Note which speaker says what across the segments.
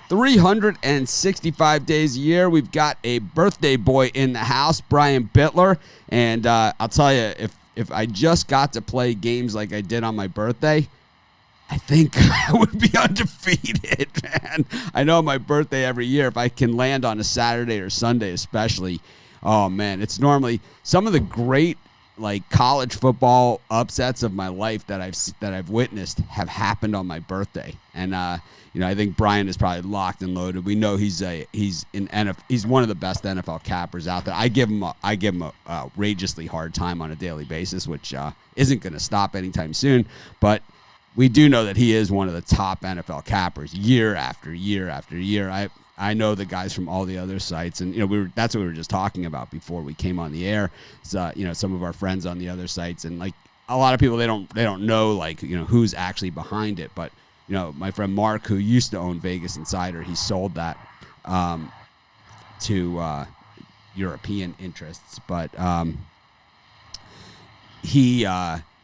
Speaker 1: 365 days a year. We've got a birthday boy in the house, Brian Bittler. And I'll tell you, if I just got to play games like I did on my birthday, I think I would be undefeated, man. I know my birthday every year, if I can land on a Saturday or Sunday especially, oh, man, it's normally some of the great like college football upsets of my life that I've witnessed have happened on my birthday. And I think Brian is probably locked and loaded. We know he's one of the best NFL cappers out there. I give him a outrageously hard time on a daily basis, which isn't going to stop anytime soon. But we do know that he is one of the top NFL cappers year after year after year. I know the guys from all the other sites, and that's what we were just talking about before we came on the air. So, some of our friends on the other sites, and like a lot of people, they don't know like who's actually behind it. But my friend Mark, who used to own Vegas Insider, he sold that to European interests. But he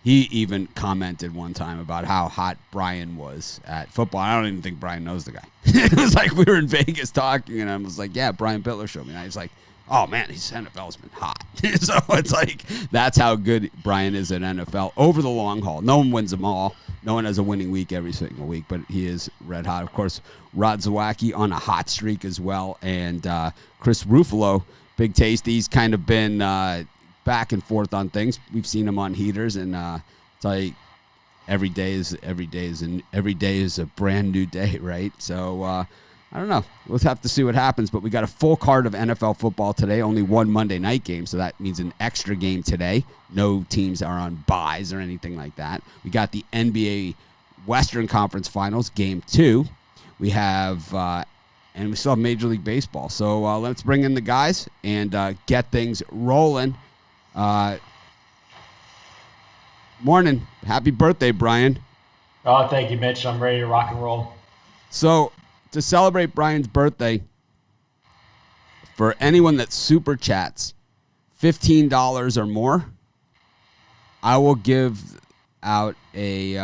Speaker 1: even commented one time about how hot Brian was at football. I don't even think Brian knows the guy. It was like we were in Vegas talking, and I was like, yeah, Brian Bittler showed me. And I was like, oh, man, his NFL's been hot. So it's like that's how good Brian is at NFL over the long haul. No one wins them all. No one has a winning week every single week, but he is red hot. Of course, Rod Zawacki on a hot streak as well. And Chris Ruffalo, Big Tasty's kind of been back and forth on things. We've seen him on heaters, and it's like every day is a brand new day, right? So I don't know. We'll have to see what happens, but we got a full card of NFL football today. Only one Monday night game, so that means an extra game today. No teams are on buys or anything like that. We got the NBA Western Conference Finals, Game 2. We have and we still have Major League Baseball. So let's bring in the guys and get things rolling. Morning. Happy birthday, Brian.
Speaker 2: Oh, thank you, Mitch. I'm ready to rock and roll.
Speaker 1: So, to celebrate Brian's birthday, for anyone that super chats $15 or more, I will give out a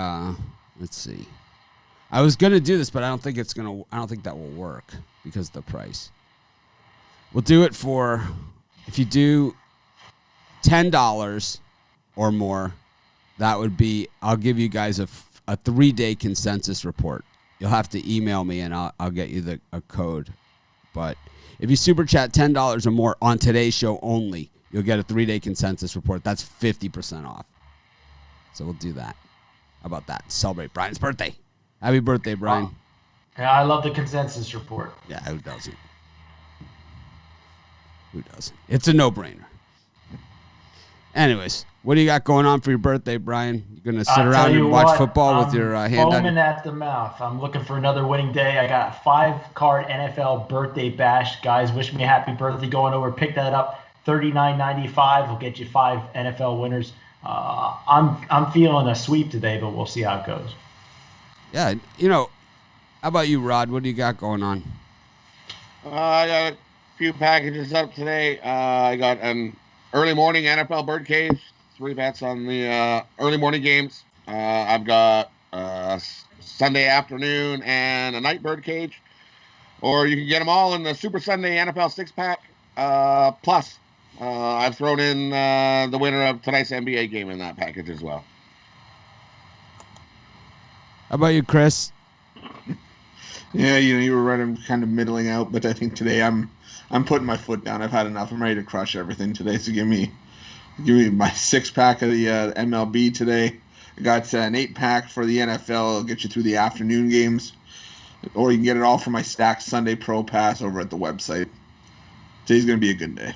Speaker 1: let's see. I was going to do this, but I don't think that will work because of the price. We'll do it for, if you do $10 or more, that would be, I'll give you guys a 3-day consensus report. You'll have to email me and I'll get you a code. But if you super chat $10 or more on today's show only, you'll get a 3-day consensus report. That's 50% off. So we'll do that. How about that? Celebrate Brian's birthday. Happy birthday, Brian.
Speaker 2: Yeah, I love the consensus report.
Speaker 1: Yeah, who doesn't? Who doesn't? It's a no-brainer. Anyways, what do you got going on for your birthday, Brian? You going to sit around and watch football with your hand on?
Speaker 2: Foaming at the mouth. I'm looking for another winning day. I got a 5-card NFL birthday bash. Guys, wish me a happy birthday. Going over, pick that up. $39.95 will get you 5 NFL winners. I'm feeling a sweep today, but we'll see how it goes.
Speaker 1: Yeah, how about you, Rod? What do you got going on?
Speaker 3: I got a few packages up today. I got an early morning NFL birdcage, 3 bets on the early morning games. I've got Sunday afternoon and a night birdcage. Or you can get them all in the Super Sunday NFL 6-pack. Plus, I've thrown in the winner of tonight's NBA game in that package as well.
Speaker 1: How about you, Chris?
Speaker 4: Yeah, you were right. I'm kind of middling out, but I think today I'm putting my foot down. I've had enough. I'm ready to crush everything today. So give me my 6-pack of the MLB today. I got an 8-pack for the NFL. It'll get you through the afternoon games, or you can get it all for my Stacked Sunday Pro Pass over at the website. Today's gonna be a good day.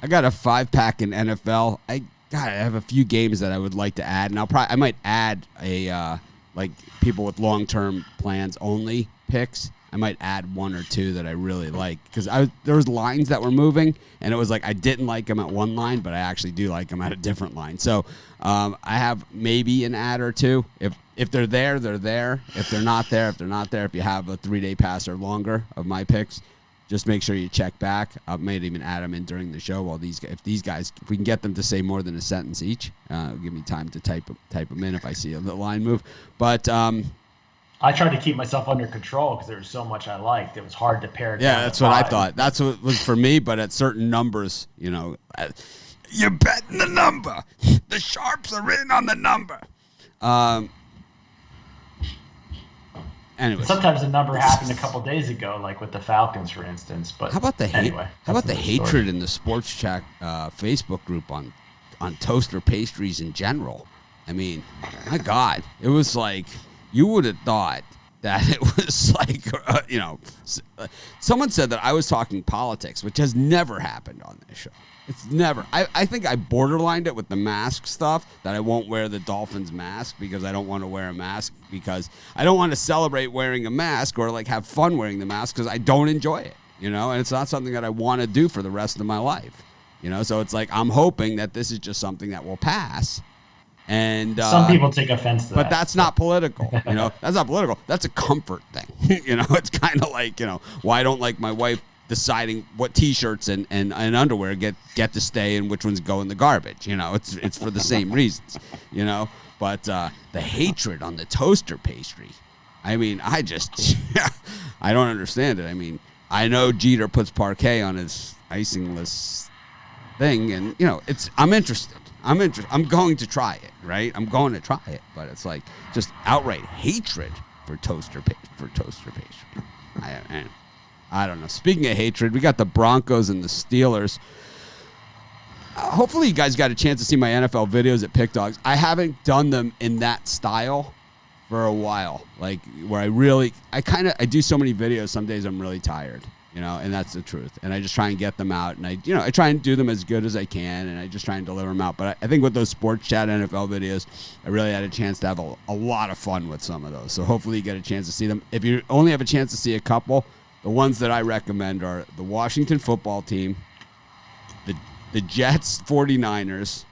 Speaker 1: I got a 5-pack in NFL. I have a few games that I would like to add, and I might add a like people with long-term plans only picks. I might add 1 or 2 that I really like because there was lines that were moving, and it was like I didn't like them at one line, but I actually do like them at a different line. So I have maybe an add or 2. If they're there, they're there. If they're not there, if you have a 3-day pass or longer of my picks, just make sure you check back. I might even add them in during the show. If we can get them to say more than a sentence each, it'll give me time to type them in if I see a line move. But
Speaker 2: I tried to keep myself under control because there was so much I liked. It was hard to pare down.
Speaker 1: Yeah, that's what I thought. That's what was for me. But at certain numbers, you're betting the number. The sharps are in on the number. Anyway,
Speaker 2: sometimes the number happened a couple days ago, like with the Falcons, for instance. But
Speaker 1: how about the hatred in the Sports Chat Facebook group on toaster pastries in general? I mean, my God, it was like you would have thought that it was like someone said that I was talking politics, which has never happened on this show. It's never. I think I borderlined it with the mask stuff, that I won't wear the Dolphins mask because I don't want to wear a mask, because I don't want to celebrate wearing a mask or like have fun wearing the mask because I don't enjoy it, and it's not something that I want to do for the rest of my life, so it's like I'm hoping that this is just something that will pass. And
Speaker 2: some people take offense to that.
Speaker 1: But that's not political, That's not political. That's a comfort thing, It's kind of like, why don't like my wife deciding what T-shirts and underwear get to stay and which ones go in the garbage. It's for the same reasons, But the hatred on the toaster pastry, I mean, I just I don't understand it. I mean, I know Jeter puts parquet on his icingless thing, and I'm interested. I'm going to try it, right? I'm going to try it, but it's like just outright hatred for toaster pastry. I don't know. Speaking of hatred, we got the Broncos and the Steelers. Hopefully you guys got a chance to see my NFL videos at Pick Dogs. I haven't done them in that style for a while, like where I do so many videos. Some days I'm really tired, and that's the truth. And I just try and get them out, and I try and do them as good as I can, and I just try and deliver them out. But I think with those Sports Chat NFL videos, I really had a chance to have a lot of fun with some of those. So hopefully you get a chance to see them. If you only have a chance to see a couple, the ones that I recommend are the Washington football team, the Jets 49ers,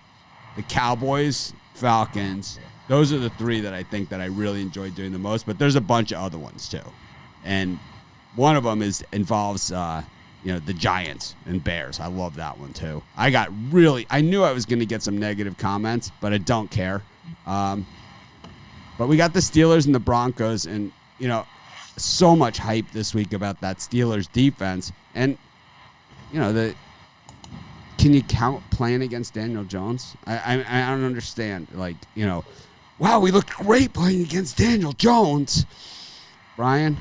Speaker 1: the Cowboys Falcons. Those are the three that I think that I really enjoy doing the most, but there's a bunch of other ones too. And one of them involves the Giants and Bears. I love that one too. I knew I was going to get some negative comments, but I don't care. But we got the Steelers and the Broncos, and so much hype this week about that Steelers defense. And can you count playing against Daniel Jones? I don't understand. Like, wow, we looked great playing against Daniel Jones. Brian?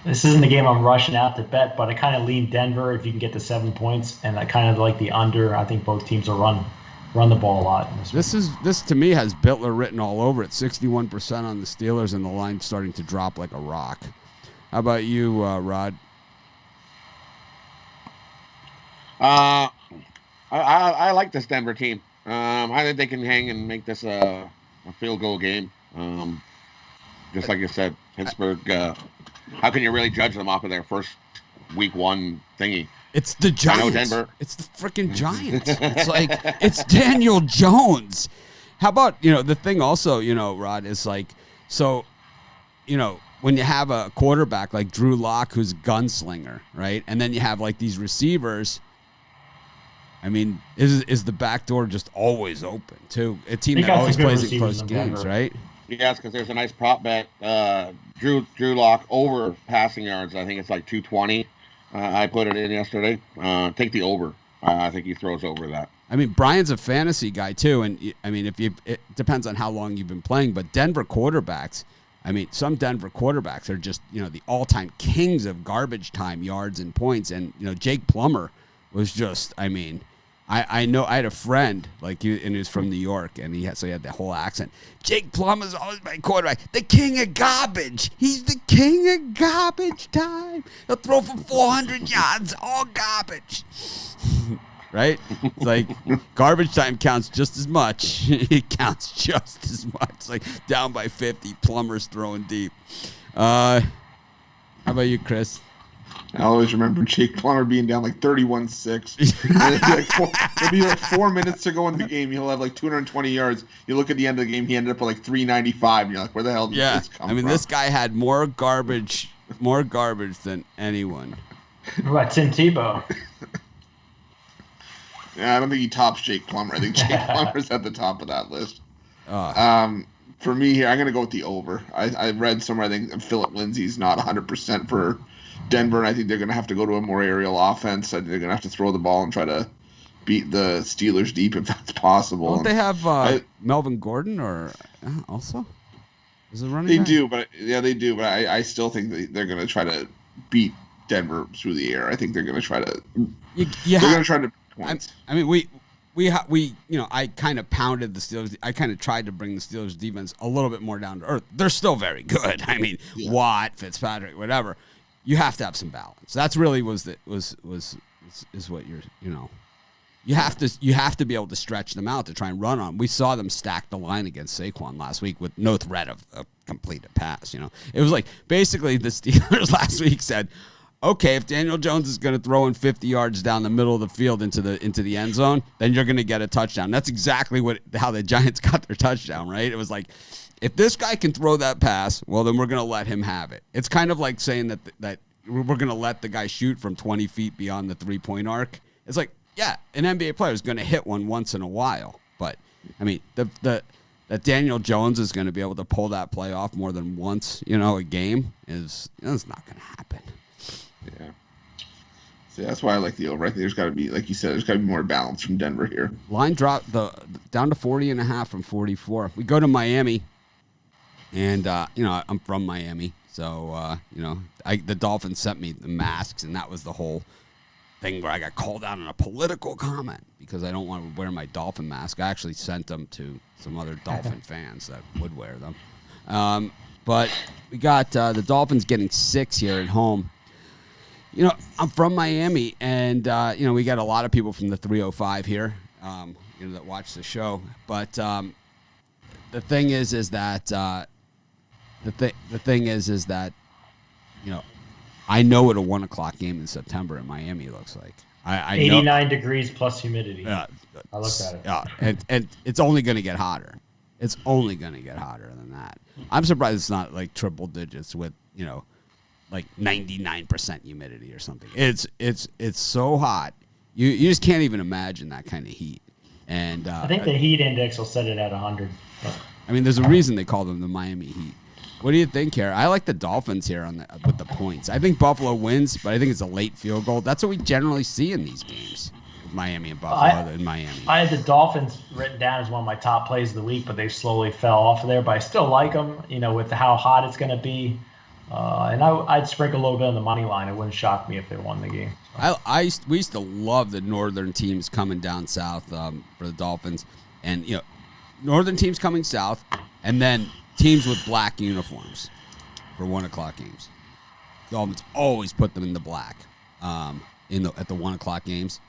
Speaker 2: This isn't the game I'm rushing out to bet, but I kind of lean Denver if you can get to 7 points, and I kind of like the under. I think both teams will run the ball a lot.
Speaker 1: This to me has Bittler written all over it. 61% on the Steelers, and the line starting to drop like a rock. How about you, Rod?
Speaker 3: I like this Denver team. I think they can hang and make this a field goal game. Just like you said, Pittsburgh. How can you really judge them off of their first week one thingy?
Speaker 1: It's the Giants.
Speaker 3: I know Denver.
Speaker 1: It's the freaking Giants. It's like, it's Daniel Jones. How about, the thing also, Rod, is like, so, when you have a quarterback like Drew Lock, who's a gunslinger, right? And then you have like these receivers. I mean, is the back door just always open too? A team that always plays in close games, right?
Speaker 3: Yes, because there's a nice prop bet. Drew Lock over passing yards. I think it's like 220. I put it in yesterday. Take the over. I think he throws over that.
Speaker 1: I mean, Brian's a fantasy guy too, and I mean, it depends on how long you've been playing. But Denver quarterbacks, I mean, some Denver quarterbacks are just the all-time kings of garbage time yards and points. And Jake Plummer was just, I mean. I know I had a friend and he was from New York, and he had the whole accent. Jake Plummer's always my quarterback, the king of garbage. He's the king of garbage time. He'll throw for 400 yards, all garbage. Right? It's like garbage time counts just as much. It counts just as much. Like down by 50, Plummer's throwing deep. How about you, Chris?
Speaker 4: I always remember Jake Plummer being down like 31-6. It'll be like 4 minutes to go in the game. He'll have like 220 yards. You look at the end of the game, he ended up with like 395. You're like, where the hell did this come from?
Speaker 1: This guy had more garbage than anyone.
Speaker 2: What about Tim Tebow?
Speaker 4: Yeah, I don't think he tops Jake Plummer. I think Jake Plummer's at the top of that list. For me here, I'm going to go with the over. I read somewhere, I think Philip Lindsay's not 100% for Denver, and I think they're going to have to go to a more aerial offense. I think they're going to have to throw the ball and try to beat the Steelers deep if that's possible.
Speaker 1: Don't they have Melvin Gordon or also? Is it running
Speaker 4: They
Speaker 1: back?
Speaker 4: do, but they do. But I still think they're going to try to beat Denver through the air. I think they're going to try to. They're going to try to points.
Speaker 1: I mean, we I kind of pounded the Steelers. I kind of tried to bring the Steelers defense a little bit more down to earth. They're still very good. I mean, Watt, Fitzpatrick, whatever. You have to have some balance. That's really is what you're. You have to be able to stretch them out to try and run on. We saw them stack the line against Saquon last week with no threat of a completed pass. It was like basically the Steelers last week said, okay, if Daniel Jones is going to throw in 50 yards down the middle of the field into the end zone, then you're going to get a touchdown. That's exactly how the Giants got their touchdown, right? It was like, if this guy can throw that pass, well, then we're going to let him have it. It's kind of like saying that we're going to let the guy shoot from 20 feet beyond the three-point arc. It's like, yeah, an NBA player is going to hit one once in a while. But, I mean, that Daniel Jones is going to be able to pull that play off more than once, a game is it's not going to happen.
Speaker 4: Yeah. So that's why I like the over. I think there's got to be, like you said, there's got to be more balance from Denver here.
Speaker 1: Line dropped down to 40.5 from 44. We go to Miami, and, I'm from Miami. So, the Dolphins sent me the masks, and that was the whole thing where I got called out on a political comment because I don't want to wear my Dolphin mask. I actually sent them to some other Dolphin fans that would wear them. But we got the Dolphins getting 6 here at home. I'm from Miami, and, we got a lot of people from the 305 here, that watch the show. But the thing is that the thing is that, I know what a 1 o'clock game in September in Miami looks like. I
Speaker 2: 89 degrees plus humidity. I looked at it.
Speaker 1: Yeah, and it's only going to get hotter. It's only going to get hotter than that. I'm surprised it's not like triple digits with, like 99% humidity or something. It's so hot. You just can't even imagine that kind of heat. And
Speaker 2: I think the heat index will set it at 100.
Speaker 1: I mean, there's a reason they call them the Miami Heat. What do you think here? I like the Dolphins here with the points. I think Buffalo wins, but I think it's a late field goal. That's what we generally see in these games with Miami and Buffalo in Miami.
Speaker 2: I had the Dolphins written down as one of my top plays of the week, but they slowly fell off of there. But I still like them, with how hot it's going to be. And I'd sprinkle a little bit on the money line. It wouldn't shock me if they won the game.
Speaker 1: We used to love the northern teams coming down south for the Dolphins. And, northern teams coming south, and then teams with black uniforms for 1 o'clock games. Dolphins always put them in the black at the 1 o'clock games.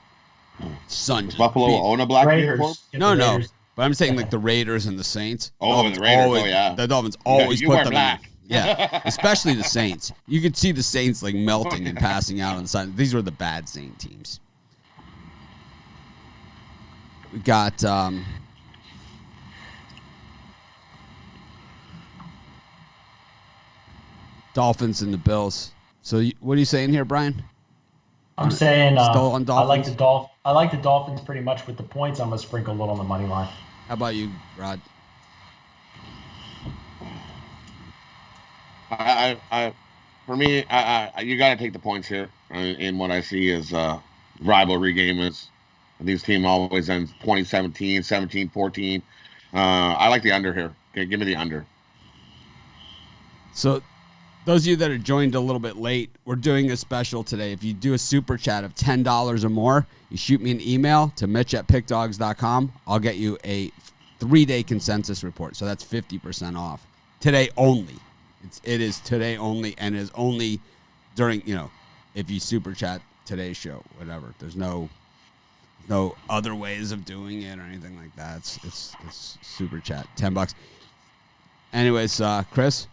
Speaker 3: Does Buffalo own a black uniform?
Speaker 1: No. But I'm saying like the Raiders and the Saints.
Speaker 3: Oh, the Raiders.
Speaker 1: The Dolphins always put them
Speaker 3: black.
Speaker 1: in. Yeah, especially the Saints. You could see the Saints like melting and passing out on the side. These were the bad Saint teams. We got Dolphins and the Bills. So what are you saying here, Brian?
Speaker 2: I'm saying
Speaker 1: still on Dolphins?
Speaker 2: I like the Dolphins pretty much with the points. I'm gonna sprinkle a little on the money line.
Speaker 1: How about you, Rod?
Speaker 3: For me, you got to take the points here. And what I see is rivalry game is these team always ends 2017, 17-14. I like the under here. Okay, give me the under.
Speaker 1: So those of you that are joined a little bit late, we're doing a special today. If you do a super chat of $10 or more, you shoot me an email to mitch@pickdogs.com. I'll get you a 3-day consensus report. So that's 50% off. Today only. It is today only, and is only during, if you super chat today's show, whatever. There's no other ways of doing it or anything like that. It's super chat, $10. Anyways, Chris?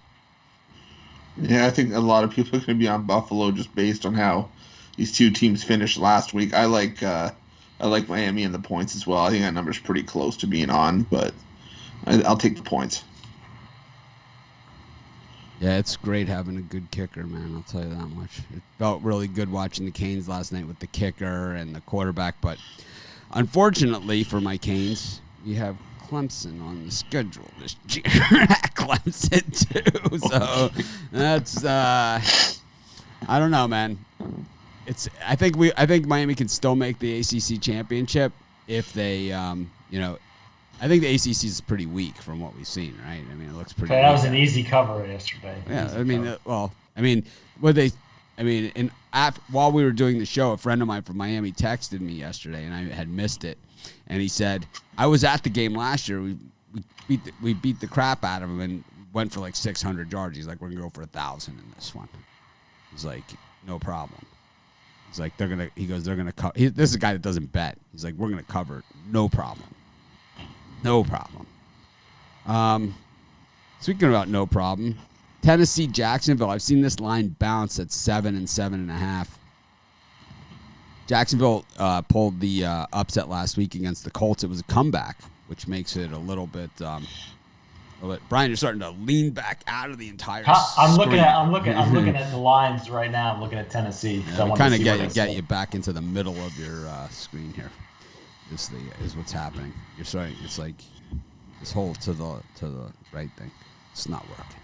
Speaker 4: Yeah, I think a lot of people are going to be on Buffalo just based on how these two teams finished last week. I like Miami and the points as well. I think that number's pretty close to being on, but I'll take the points.
Speaker 1: Yeah, it's great having a good kicker, man. I'll tell you that much. It felt really good watching the Canes last night with the kicker and the quarterback. But unfortunately for my Canes, we have Clemson on the schedule this year at Clemson too. So that's I don't know, man. I think Miami can still make the ACC championship if they I think the ACC is pretty weak from what we've seen, right? I mean, it looks pretty.
Speaker 2: That was an easy cover yesterday.
Speaker 1: Yeah, while we were doing the show, a friend of mine from Miami texted me yesterday, and I had missed it, and he said, "I was at the game last year. We beat the crap out of them and went for like 600 yards. He's like, we're gonna go for 1,000 in this one. He's like, no problem. He's like, they're gonna cover. This is a guy that doesn't bet. He's like, we're gonna cover it, no problem. No problem. Speaking about no problem, Tennessee, Jacksonville. I've seen this line bounce at 7 and 7.5. Jacksonville pulled the upset last week against the Colts. It was a comeback, which makes it a little bit. Brian, you're starting to lean back out of the entire.
Speaker 2: I'm looking at the lines right now. I'm looking at Tennessee.
Speaker 1: Yeah, we kind of get you back into the middle of your screen here. This is what's happening. You're starting. It's like this whole to the right thing. It's not working.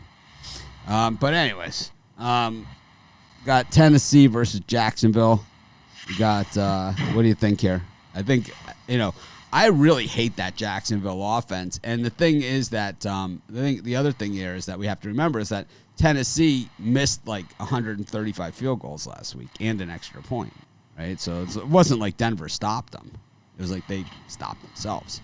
Speaker 1: But anyways, got Tennessee versus Jacksonville. We got. What do you think here? I think I really hate that Jacksonville offense. And the thing is that the other thing here is that we have to remember is that Tennessee missed like 135 field goals last week and an extra point, right? So it wasn't like Denver stopped them. It was like they stopped themselves.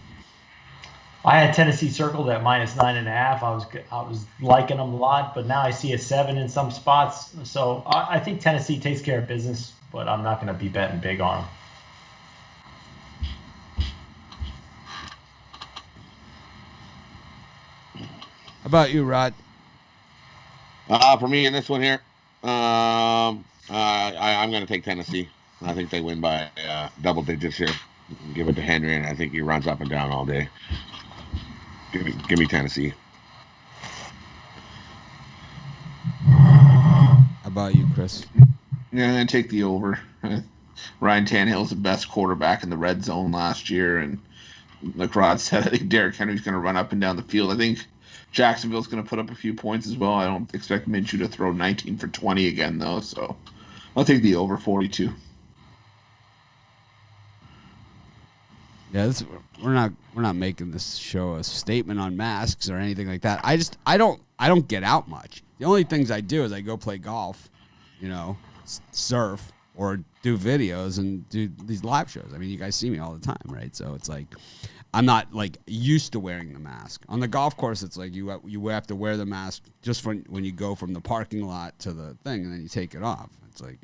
Speaker 2: I had Tennessee circled at -9.5. I was liking them a lot, but now I see a 7 in some spots. So I think Tennessee takes care of business, but I'm not going to be betting big on them.
Speaker 1: How about you, Rod?
Speaker 3: For me in this one here, I'm going to take Tennessee. I think they win by double digits here. Give it to Henry, and I think he runs up and down all day. Give me Tennessee.
Speaker 1: How about you, Chris?
Speaker 4: Yeah, I'm going to take the over. Ryan Tannehill's the best quarterback in the red zone last year, and like Rod said, I think Derrick Henry's going to run up and down the field. I think Jacksonville's going to put up a few points as well. I don't expect Minshew to throw 19 for 20 again, though, so I'll take the over 42.
Speaker 1: Yeah, we're not making this show a statement on masks or anything like that. I don't get out much. The only things I do is I go play golf, surf, or do videos and do these live shows. I mean, you guys see me all the time, right? So it's like I'm not like used to wearing the mask. On the golf course, it's like you have to wear the mask just when you go from the parking lot to the thing, and then you take it off. It's like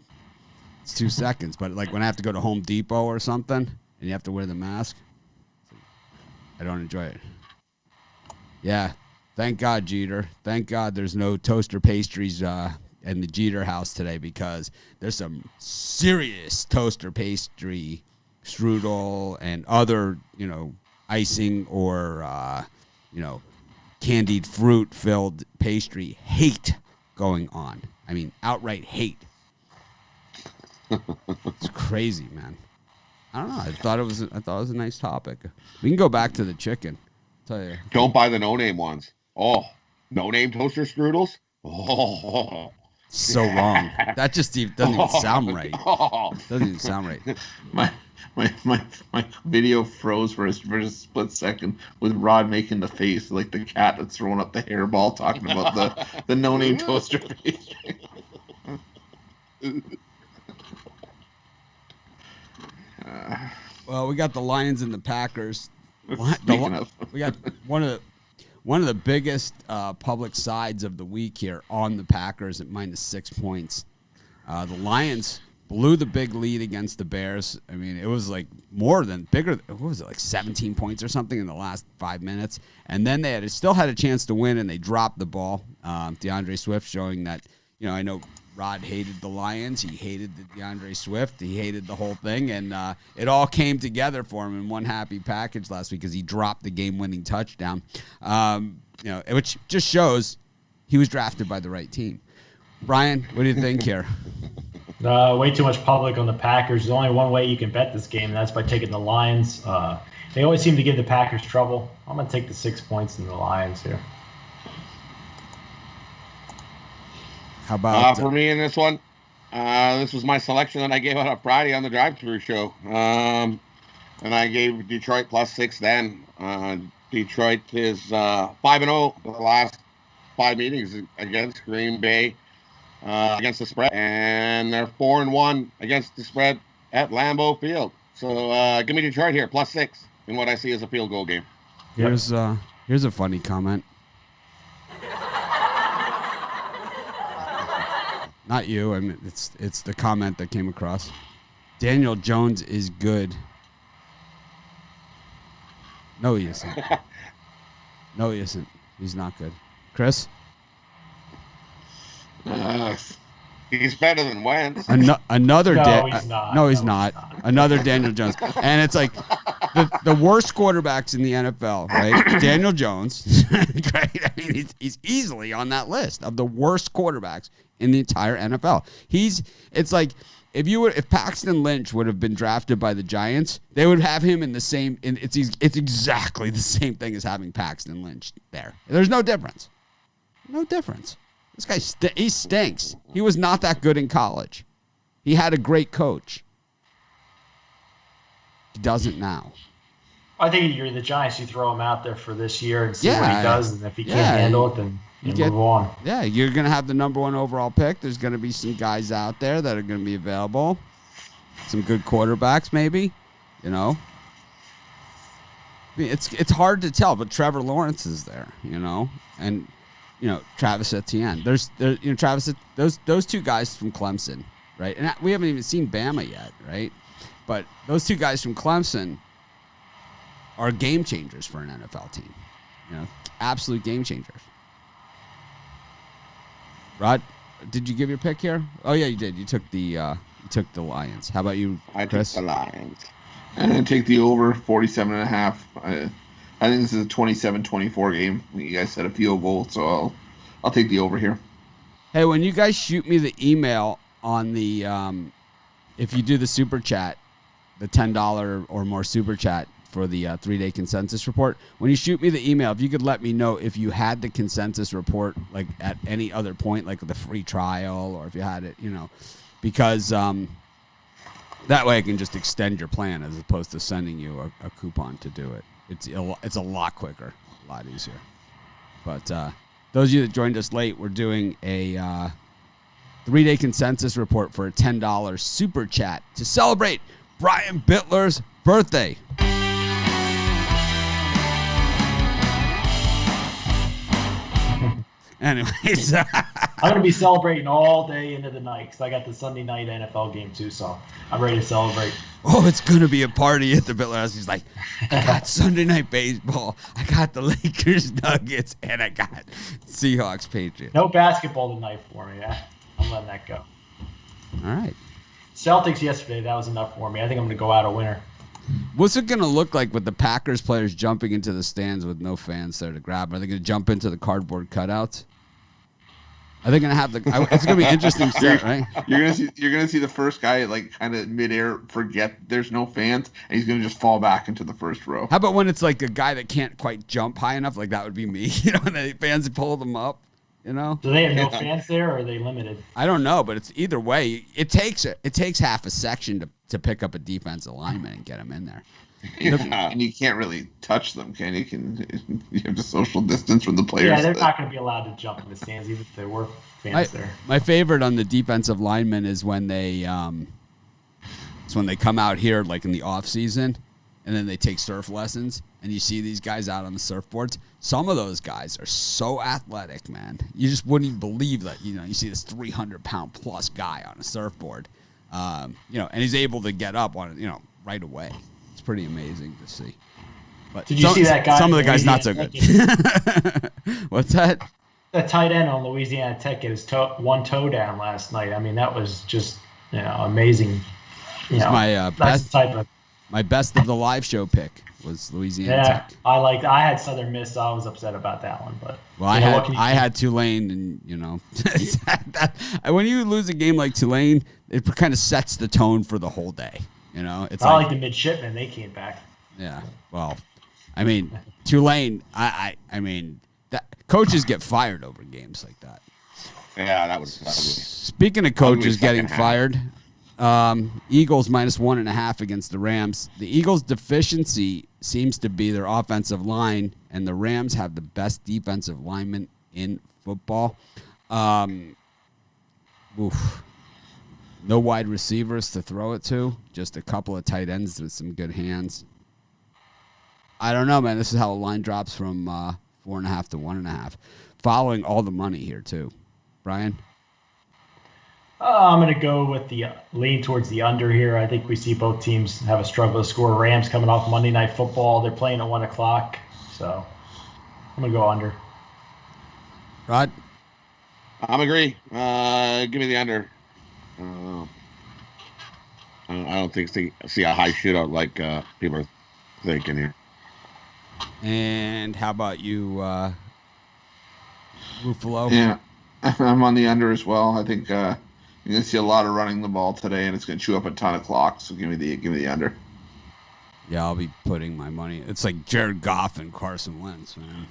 Speaker 1: it's 2 seconds. But like when I have to go to Home Depot or something, and you have to wear the mask, I don't enjoy it. Yeah, thank God, Jeter. Thank God there's no toaster pastries in the Jeter house today, because there's some serious toaster pastry, strudel, and other, icing or, candied fruit-filled pastry hate going on. I mean, outright hate. It's crazy, man. I don't know. I thought it was a nice topic. We can go back to the chicken. Tell you.
Speaker 3: Don't buy the no-name ones. Oh, no-name toaster strudels? Oh.
Speaker 1: So wrong. That just doesn't even sound right. Doesn't even sound right.
Speaker 4: My video froze for a split second with Rod making the face like the cat that's throwing up the hairball, talking about the no-name toaster pastry.
Speaker 1: Well, we got the Lions and the Packers. We got one of the biggest public sides of the week here on the Packers at -6 points. The Lions blew the big lead against the Bears. I mean, it was like bigger. What was it, like 17 points or something in the last 5 minutes? And then they still had a chance to win, and they dropped the ball. DeAndre Swift showing that, I know Rod hated the Lions. He hated the DeAndre Swift. He hated the whole thing. And it all came together for him in one happy package last week because he dropped the game-winning touchdown, which just shows he was drafted by the right team. Brian, what do you think here?
Speaker 2: Way too much public on the Packers. There's only one way you can bet this game, and that's by taking the Lions. They always seem to give the Packers trouble. I'm going to take the 6 points in the Lions here.
Speaker 1: How about
Speaker 3: for me in this one? This was my selection that I gave out on Friday on the drive-thru show. And I gave Detroit +6 then. Detroit is 5-0 the last 5 meetings against Green Bay against the spread. And they're 4-1 against the spread at Lambeau Field. So give me Detroit here, +6 in what I see as a field goal game.
Speaker 1: here's a funny comment. Not you. I mean, it's the comment that came across. Daniel Jones is good. No, he isn't. No, he isn't. He's not good. Chris?
Speaker 3: He's better than Wentz.
Speaker 1: Another
Speaker 2: No, he's not.
Speaker 1: No, he's not. Another Daniel Jones. And it's like the worst quarterbacks in the NFL, right? Daniel Jones. Great. I mean, he's easily on that list of the worst quarterbacks in the entire NFL. It's like if Paxton Lynch would have been drafted by the Giants, they would have him in the same. It's exactly the same thing as having Paxton Lynch there. There's no difference. No difference. This guy he stinks. He was not that good in college. He had a great coach. He doesn't now.
Speaker 2: I think you're the Giants. You throw him out there for this year and see what he does, and if he can't handle it, then you move on.
Speaker 1: Yeah, you're going to have the number 1 overall pick. There's going to be some guys out there that are going to be available. Some good quarterbacks, maybe. You know, I mean, it's hard to tell, but Trevor Lawrence is there. You know, and Travis Etienne. Travis. Those 2 guys from Clemson, right? And we haven't even seen Bama yet, right? But those 2 guys from Clemson are game changers for an NFL team. Absolute game changers. Rod, did you give your pick here? Oh yeah, you did. You took the Lions. How about you, Chris?
Speaker 3: I took the Lions.
Speaker 4: I'm going to take the over 47.5. I think this is a 27-24 game. You guys said a field goal, so I'll take the over here.
Speaker 1: Hey, when you guys shoot me the email on the if you do the super chat, the $10 or more super chat for the 3-day consensus report, when you shoot me the email, if you could let me know if you had the consensus report like at any other point, like the free trial, or if you had it, because that way I can just extend your plan as opposed to sending you a coupon to do it. It's a lot quicker, a lot easier. But those of you that joined us late, we're doing a 3-day consensus report for a $10 super chat to celebrate Brian Bittler's birthday. Anyways,
Speaker 2: I'm going to be celebrating all day into the night because I got the Sunday night NFL game too, so I'm ready to celebrate.
Speaker 1: Oh, it's going to be a party at the Bittler House. He's like, I got Sunday night baseball, I got the Lakers Nuggets, and I got Seahawks Patriots.
Speaker 2: No basketball tonight for me. I'm letting that go.
Speaker 1: All right.
Speaker 2: Celtics yesterday, that was enough for me. I think I'm going to go out a winner.
Speaker 1: What's it going to look like with the Packers players jumping into the stands with no fans there to grab them? Are they going to jump into the cardboard cutouts? Are they going to have the? It's going to be interesting set, right?
Speaker 4: You're gonna see the first guy like kind of midair forget there's no fans, and he's gonna just fall back into the first row.
Speaker 1: How about when it's like a guy that can't quite jump high enough? Like that would be me. And the fans pull them up. Do
Speaker 2: they have no fans there, or are they limited?
Speaker 1: I don't know, but it's either way. It takes half a section to pick up a defensive lineman and get him in there.
Speaker 4: And you can't really touch them, can you? You have to social distance from the players.
Speaker 2: Yeah, they're not going to be allowed to jump in the stands, even if there were fans there.
Speaker 1: My favorite on the defensive linemen is when they come out here like in the off season, and then they take surf lessons, and you see these guys out on the surfboards. Some of those guys are so athletic, man. You just wouldn't even believe that. You see this 300-pound plus guy on a surfboard, and he's able to get up on it, right away. Pretty amazing to see. But
Speaker 2: did you see that guy?
Speaker 1: Some of the guys not so good. What's that?
Speaker 2: That tight end on Louisiana Tech get his one toe down last night. I mean, that was just amazing.
Speaker 1: My
Speaker 2: that's the type of
Speaker 1: my best of the live show pick was Louisiana Tech.
Speaker 2: I had Southern Miss, so I was upset about that one. But
Speaker 1: well, I had Tulane, and when you lose a game like Tulane, it kind of sets the tone for the whole day. It's
Speaker 2: like the midshipmen. They came back.
Speaker 1: Yeah. Well, I mean, Tulane. I mean, that coaches get fired over games like that.
Speaker 3: Yeah, that was.
Speaker 1: Speaking of coaches getting fired, Eagles -1.5 against the Rams. The Eagles' deficiency seems to be their offensive line, and the Rams have the best defensive lineman in football. No wide receivers to throw it to, just a couple of tight ends with some good hands. I don't know, man. This is how a line drops from 4.5 to 1.5, following all the money here too. Brian?
Speaker 2: I'm going to go with the lean towards the under here. I think we see both teams have a struggle to score. Rams coming off Monday Night Football. They're playing at 1 o'clock. So I'm going to go under.
Speaker 1: Rod?
Speaker 3: I'm agree. Give me the under. I don't see a high shootout like people are thinking here.
Speaker 1: And how about you, Ruffalo?
Speaker 4: Yeah, I'm on the under as well. I think you're going to see a lot of running the ball today, and it's going to chew up a ton of clock. So give me the under.
Speaker 1: Yeah, I'll be putting my money. It's like Jared Goff and Carson Wentz, man.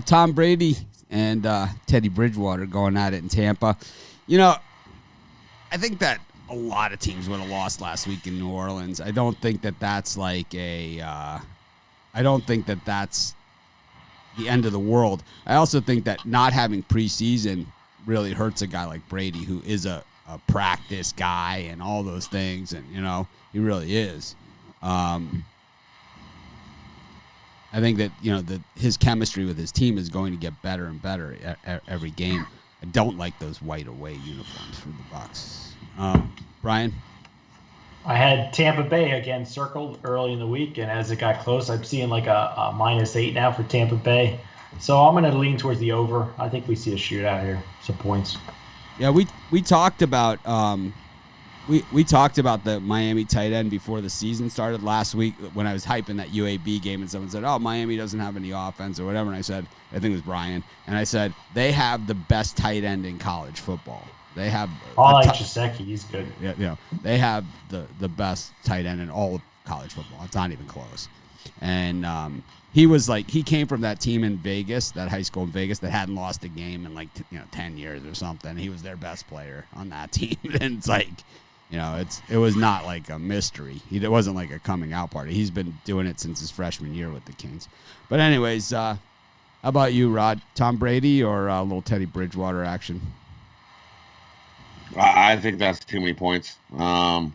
Speaker 1: Tom Brady and Teddy Bridgewater going at it in Tampa. I think that a lot of teams would have lost last week in New Orleans. I don't think that that's like I don't think that that's the end of the world. I also think that not having preseason really hurts a guy like Brady, who is a practice guy and all those things, and he really is. I think that his chemistry with his team is going to get better and better every game. I don't like those white away uniforms for the Bucs. Brian?
Speaker 2: I had Tampa Bay again circled early in the week, and as it got close, I'm seeing like a -8 now for Tampa Bay. So I'm going to lean towards the over. I think we see a shootout here, some points.
Speaker 1: Yeah, we talked about we talked about the Miami tight end before the season started last week when I was hyping that UAB game, and someone said, "Oh, Miami doesn't have any offense or whatever," and I said, I think it was Brian, and I said they have the best tight end in college football. They have.
Speaker 2: I like Gesicki. He's good.
Speaker 1: Yeah, they have the best tight end in all of college football. It's not even close. And he came from that team in Vegas, that high school in Vegas that hadn't lost a game in 10 years or something. He was their best player on that team, and it's like, it was not like a mystery. It wasn't like a coming out party. He's been doing it since his freshman year with the Kings. But anyways, how about you, Rod? Tom Brady or a little Teddy Bridgewater action?
Speaker 3: I think that's too many points. I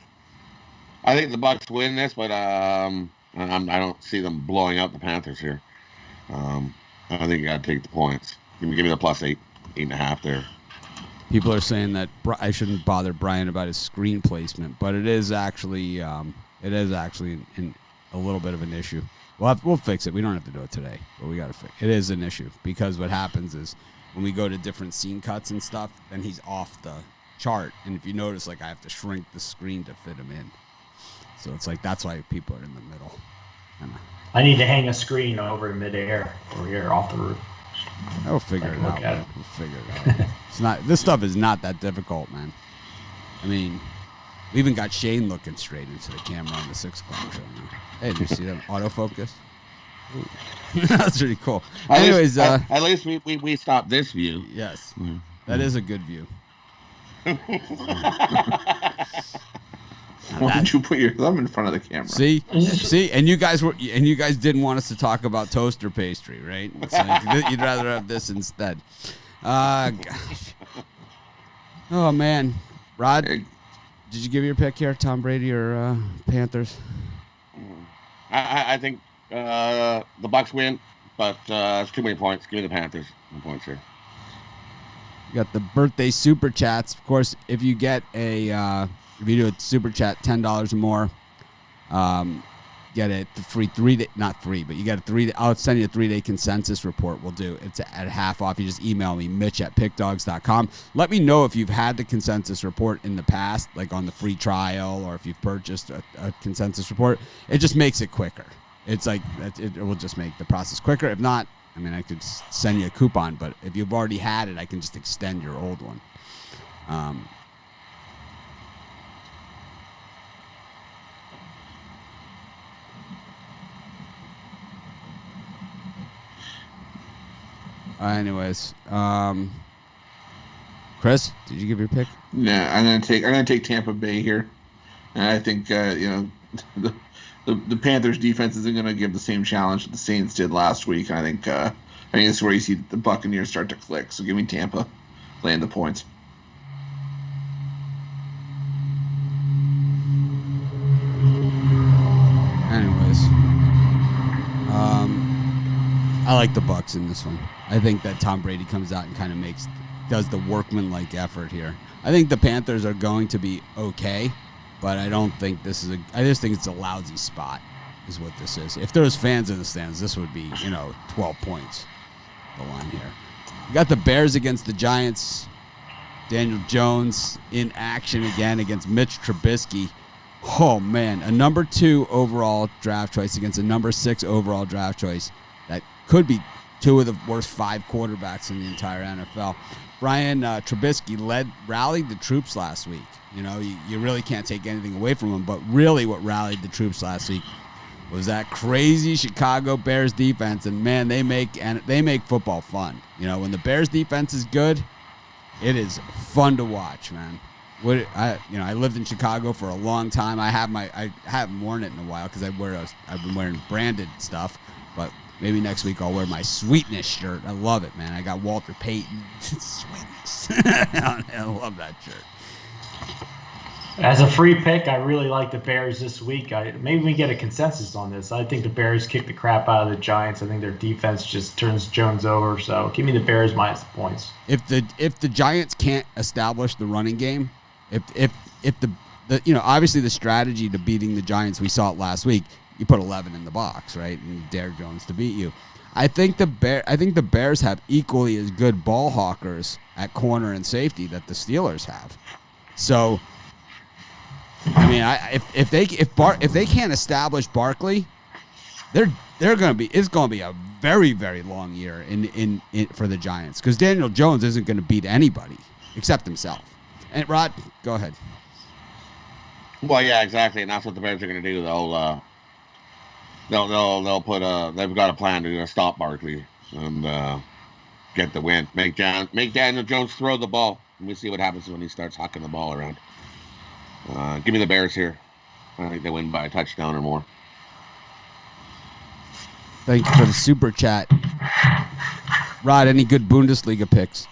Speaker 3: think the Bucs win this, but I don't see them blowing out the Panthers here. I think you got to take the points. Give me the +8, 8.5 there.
Speaker 1: People are saying that I shouldn't bother Brian about his screen placement, but it is actually a little bit of an issue. We'll fix it. We don't have to do it today, but we got to fix it. It is an issue because what happens is when we go to different scene cuts and stuff, then he's off the chart, and if you notice, I have to shrink the screen to fit him in. So it's like that's why people are in the middle.
Speaker 2: I need to hang a screen over in midair over here off the roof.
Speaker 1: We'll figure it out. We'll figure it out. It's not. This stuff is not that difficult, man. I mean, we even got Shane looking straight into the camera on the 6 o'clock show now. Hey, did you see that autofocus? That's pretty cool. Anyways,
Speaker 3: at least we stopped this view.
Speaker 1: Yes, that is a good view.
Speaker 4: Why don't you put your thumb in front of the camera?
Speaker 1: See, and you guys didn't want us to talk about toaster pastry, right? It's like, you'd rather have this instead. Gosh. Oh man, Rod, did you give your pick here, Tom Brady or Panthers?
Speaker 3: I think the Bucs win, but it's too many points. Give me the Panthers. No points here.
Speaker 1: You got the birthday super chats. Of course, if you get if you do a super chat $10 or more, get a free 3-day, not free, but you get a 3-day. I'll send you a 3-day consensus report. We'll do it's at half off. You just email me, Mitch@pickdogs.com. Let me know if you've had the consensus report in the past, like on the free trial, or if you've purchased a consensus report. It just makes it quicker. It's like it will just make the process quicker. If not, I mean, I could send you a coupon, but if you've already had it, I can just extend your old one. Anyways, Chris, did you give your pick?
Speaker 4: Yeah, I'm gonna take Tampa Bay here, and I think the Panthers defense isn't gonna give the same challenge that the Saints did last week. And I think this is where you see the Buccaneers start to click. So give me Tampa, laying the points.
Speaker 1: Anyways, I like the Bucs in this one. I think that Tom Brady comes out and kind of does the workman-like effort here. I think the Panthers are going to be okay, but I don't think this is I just think it's a lousy spot is what this is. If there was fans in the stands, this would be, 12 points, the line here. You got the Bears against the Giants. Daniel Jones in action again against Mitch Trubisky. Oh, man, a number 2 overall draft choice against a number 6 overall draft choice. That could be 2 of the worst 5 quarterbacks in the entire NFL. Brian Trubisky rallied the troops last week. You really can't take anything away from him, but really what rallied the troops last week was that crazy Chicago Bears defense, and man, they make football fun. When the Bears defense is good, it is fun to watch, man. I lived in Chicago for a long time. I haven't worn it in a while because I've been wearing branded stuff, but maybe next week I'll wear my Sweetness shirt. I love it, man. I got Walter Payton. Sweetness. I love that shirt.
Speaker 2: As a free pick, I really like the Bears this week. Maybe we get a consensus on this. I think the Bears kick the crap out of the Giants. I think their defense just turns Jones over. So give me the Bears minus the points.
Speaker 1: If the Giants can't establish the running game, if the obviously the strategy to beating the Giants, we saw it last week. You put 11 in the box, right, and dare Jones to beat you. I think the Bears have equally as good ball hawkers at corner and safety that the Steelers have. So, I mean, if they can't establish Barkley, it's gonna be a very, very long year in for the Giants because Daniel Jones isn't going to beat anybody except himself. And Rod, go ahead.
Speaker 3: Well, yeah, exactly, and that's what the Bears are going to do. They'll they've got a plan to stop Barkley and get the win. Make Daniel Jones throw the ball, and we see what happens when he starts hucking the ball around. Give me the Bears here. I think they win by a touchdown or more.
Speaker 1: Thank you for the super chat. Rod, any good Bundesliga picks?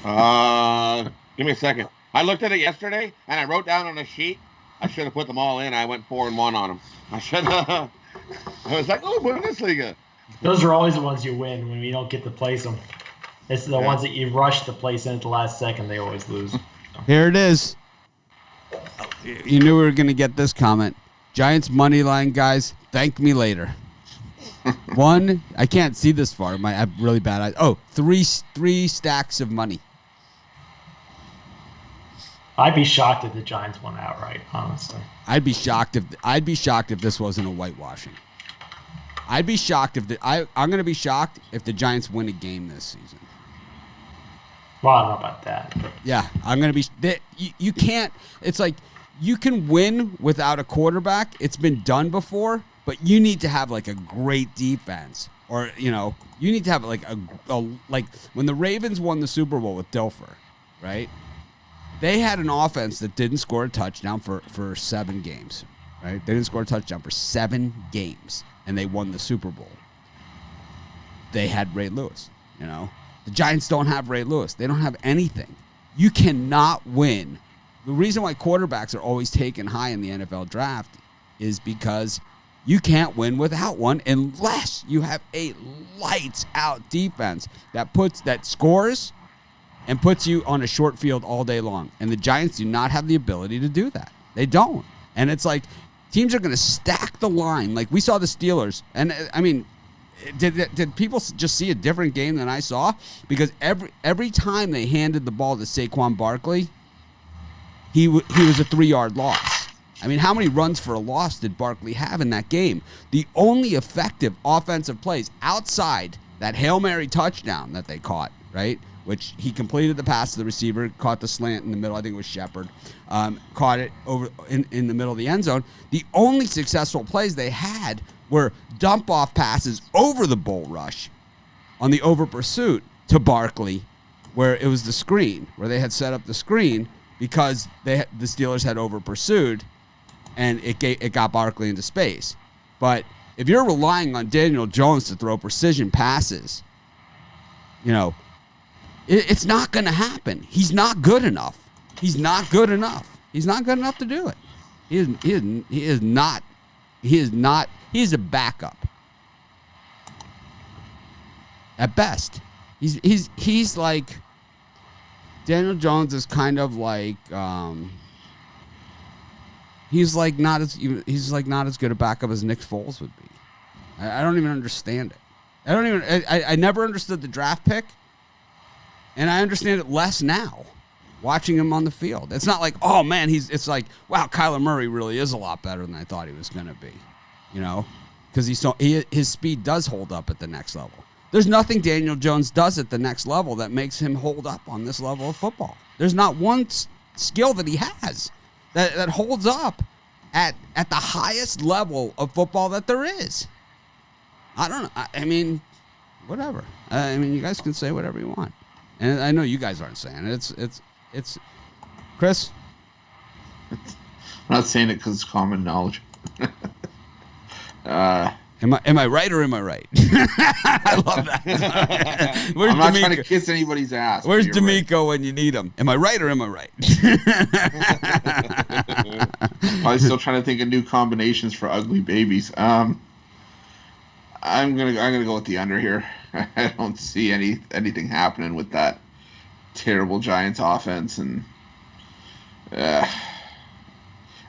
Speaker 3: Give me a second. I looked at it yesterday, and I wrote down on a sheet. I should have put them all in. I went 4-1 on them. I was like, oh, Bundesliga.
Speaker 2: Those are always the ones you win when you don't get to place them. It's the ones that you rush to place in at the last second. They always lose.
Speaker 1: Here it is. You knew we were going to get this comment. Giants money line, guys. Thank me later. One, I can't see this far. I have really bad eyes. Oh, three stacks of money.
Speaker 2: I'd be shocked if the Giants won outright, honestly.
Speaker 1: I'd be shocked if this wasn't a whitewashing. I'd be shocked I'm going to be shocked if the Giants win a game this season.
Speaker 2: Well, I don't know about that. But.
Speaker 1: Yeah, I'm going to be. You can't. It's like you can win without a quarterback. It's been done before, but you need to have like a great defense, or you need to have like a like when the Ravens won the Super Bowl with Dilfer, right? They had an offense that didn't score a touchdown for 7 games, right? They didn't score a touchdown for 7 games, and they won the Super Bowl. They had Ray Lewis, The Giants don't have Ray Lewis. They don't have anything. You cannot win. The reason why quarterbacks are always taken high in the NFL draft is because you can't win without one unless you have a lights-out defense that scores and puts you on a short field all day long. And the Giants do not have the ability to do that. They don't. And it's like Teams are going to stack the line. Like we saw the Steelers. And, I mean, did people just see a different game than I saw? Because every time they handed the ball to Saquon Barkley, he was a 3-yard loss. I mean, how many runs for a loss did Barkley have in that game? The only effective offensive plays outside that Hail Mary touchdown that they caught, right, which he completed the pass to the receiver, caught the slant in the middle, I think it was Shepard, caught it over in the middle of the end zone. The only successful plays they had were dump-off passes over the bull rush on the over pursuit to Barkley, where it was the screen, where they had set up the screen because the Steelers had over pursued, and it got Barkley into space. But if you're relying on Daniel Jones to throw precision passes, you know, it's not going to happen. He's not good enough. He's not good enough. He's not good enough to do it. He is not. He's a backup at best. He's like Daniel Jones is kind of like he's like not as good a backup as Nick Foles would be. I don't even understand it. I never understood the draft pick, and I understand it less now, watching him on the field. It's not like, oh man, it's like, wow, Kyler Murray really is a lot better than I thought he was going to be, you know, because his speed does hold up at the next level. There's nothing Daniel Jones does at the next level that makes him hold up on this level of football. There's not one skill that he has that holds up at the highest level of football that there is. I don't know. I mean, whatever. I mean, you guys can say whatever you want. And I know you guys aren't saying it. It's Chris?
Speaker 4: I'm not saying it because it's common knowledge.
Speaker 1: Am I right or am I right? I love that. Where's
Speaker 4: I'm not trying to kiss anybody's ass.
Speaker 1: Where's D'Amico when you need him? Am I right or am I right?
Speaker 4: I'm still trying to think of new combinations for ugly babies. I'm gonna go with the under here. I don't see anything happening with that terrible Giants offense, and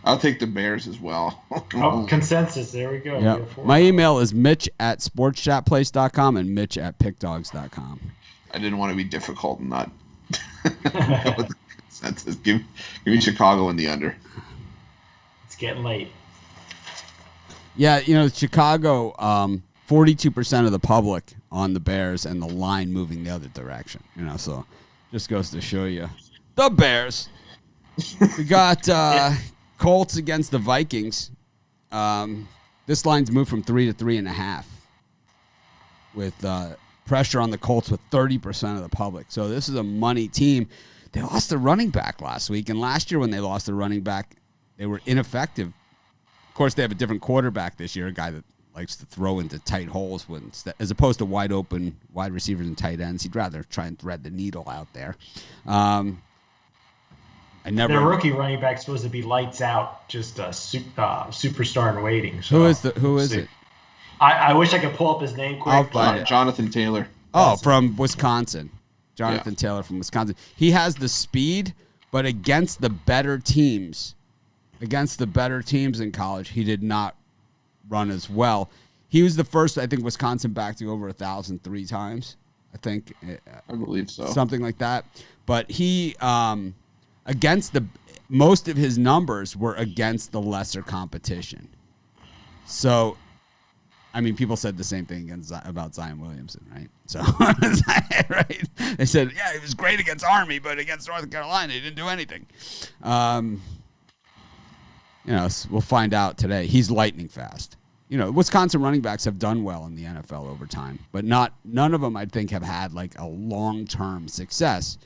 Speaker 4: I'll take the Bears as well.
Speaker 2: Oh, consensus. There we go.
Speaker 1: Yep. My email is mitch@sportschatplace.com and mitch@pickdogs.com.
Speaker 4: I didn't want to be difficult and not go with the consensus. Give me Chicago in the under.
Speaker 2: It's getting late.
Speaker 1: Yeah, you know, Chicago, 42% of the public on the Bears and the line moving the other direction. You know, so just goes to show you. The Bears. We got Colts against the Vikings. This line's moved from 3 to 3.5 with pressure on the Colts with 30% of the public. So this is a money team. They lost their running back last week, and last year when they lost their running back, they were ineffective. Of course, they have a different quarterback this year, a guy that likes to throw into tight holes as opposed to wide open wide receivers and tight ends. He'd rather try and thread the needle out there.
Speaker 2: Their rookie running back's supposed to be lights out, just a superstar in waiting. So
Speaker 1: who is it?
Speaker 2: I wish I could pull up his name quick.
Speaker 1: I'll find it.
Speaker 4: Jonathan Taylor.
Speaker 1: Oh, from Wisconsin. Jonathan Taylor from Wisconsin. He has the speed, but against the better teams in college, he did not run as well. He was the first, I think, Wisconsin back to go over 1,000 3 times. I think.
Speaker 4: I believe so.
Speaker 1: Something like that. But he, against most of his numbers were against the lesser competition. So, I mean, people said the same thing about Zion Williamson, right? So, right? They said, yeah, he was great against Army, but against North Carolina, he didn't do anything. You know, we'll find out today. He's lightning fast. You know, Wisconsin running backs have done well in the NFL over time, but none of them, I think, have had like a long-term success.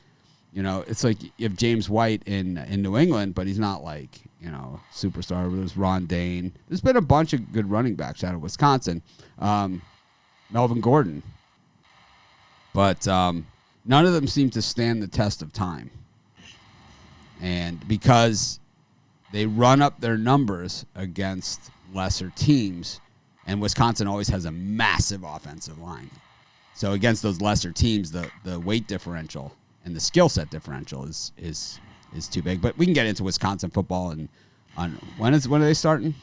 Speaker 1: You know, it's like you have James White in New England, but he's not like, you know, superstar. There's Ron Dane. There's been a bunch of good running backs out of Wisconsin. Melvin Gordon. But none of them seem to stand the test of time. And because they run up their numbers against lesser teams, and Wisconsin always has a massive offensive line. So against those lesser teams, the weight differential and the skill set differential is too big. But we can get into Wisconsin football and When are they starting?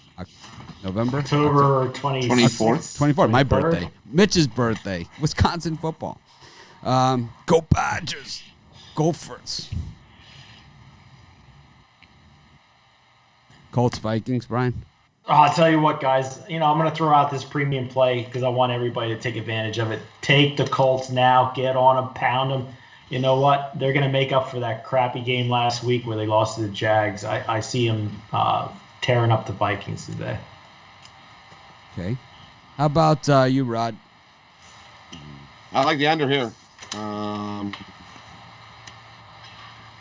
Speaker 1: November?
Speaker 2: October 24th.
Speaker 1: 24th. My
Speaker 2: 23rd.
Speaker 1: birthday. Mitch's birthday. Wisconsin football. Go Badgers. Gophers. Colts, Vikings, Brian?
Speaker 2: Oh, I'll tell you what, guys. I'm going to throw out this premium play because I want everybody to take advantage of it. Take the Colts now. Get on them. Pound them. You know what? They're going to make up for that crappy game last week where they lost to the Jags. I see them tearing up the Vikings today.
Speaker 1: Okay. How about you, Rod?
Speaker 3: I like the under here.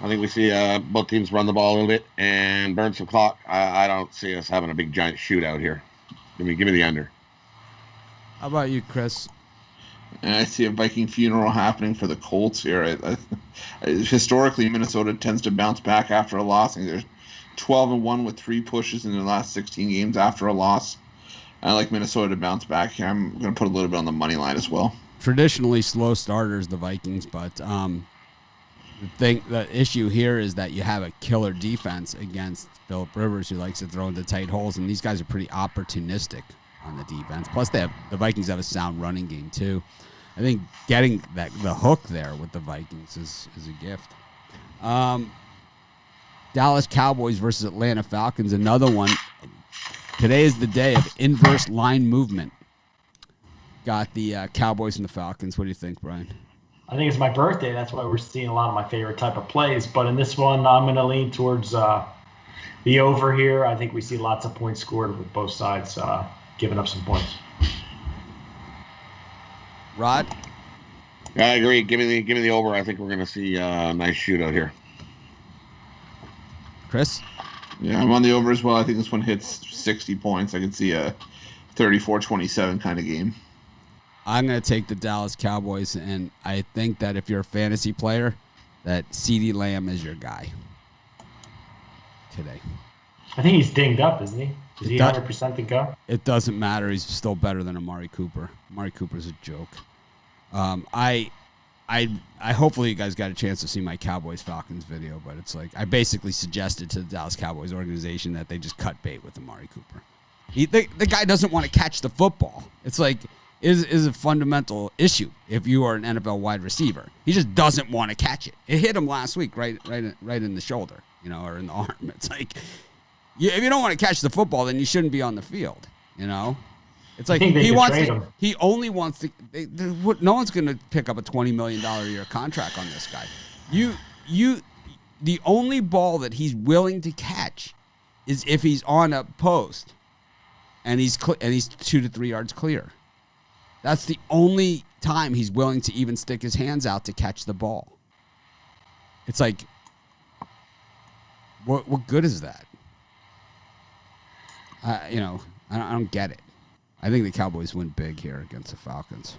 Speaker 3: I think we see both teams run the ball a little bit and burn some clock. I don't see us having a big giant shootout here. Give me the under.
Speaker 1: How about you, Chris?
Speaker 4: And I see a Viking funeral happening for the Colts here. Historically, Minnesota tends to bounce back after a loss. I think they're 12-1 with 3 pushes in their last 16 games after a loss. I like Minnesota to bounce back here. I'm going to put a little bit on the money line as well.
Speaker 1: Traditionally slow starters, the Vikings, but the issue here is that you have a killer defense against Phillip Rivers, who likes to throw into tight holes, and these guys are pretty opportunistic on the defense. Plus, the Vikings have a sound running game too. I think getting the hook there with the Vikings is a gift. Dallas Cowboys versus Atlanta Falcons, another one. Today is the day of inverse line movement. Got the Cowboys and the Falcons. What do you think, Brian?
Speaker 2: I think it's my birthday. That's why we're seeing a lot of my favorite type of plays. But in this one, I'm going to lean towards the over here. I think we see lots of points scored with both sides giving up some points.
Speaker 1: Rod?
Speaker 3: I agree. Give me the over. I think we're going to see a nice shootout here.
Speaker 1: Chris?
Speaker 4: Yeah, I'm on the over as well. I think this one hits 60 points. I can see a 34-27 kind of game.
Speaker 1: I'm going to take the Dallas Cowboys, and I think that if you're a fantasy player, that CeeDee Lamb is your guy today.
Speaker 2: I think he's dinged up, isn't he? Is he 100% to go?
Speaker 1: It doesn't matter. He's still better than Amari Cooper. Amari Cooper's a joke. I hopefully you guys got a chance to see my Cowboys-Falcons video, but it's like I basically suggested to the Dallas Cowboys organization that they just cut bait with Amari Cooper. The guy doesn't want to catch the football. It's like is a fundamental issue if you are an NFL wide receiver. He just doesn't want to catch it. It hit him last week right in the shoulder, or in the arm. It's like if you don't want to catch the football, then you shouldn't be on the field, It's like he only wants to. No one's going to pick up a $20 million a year contract on this guy. The only ball that he's willing to catch is if he's on a post, and he's 2 to 3 yards clear. That's the only time he's willing to even stick his hands out to catch the ball. It's like, what good is that? I don't get it. I think the Cowboys win big here against the Falcons.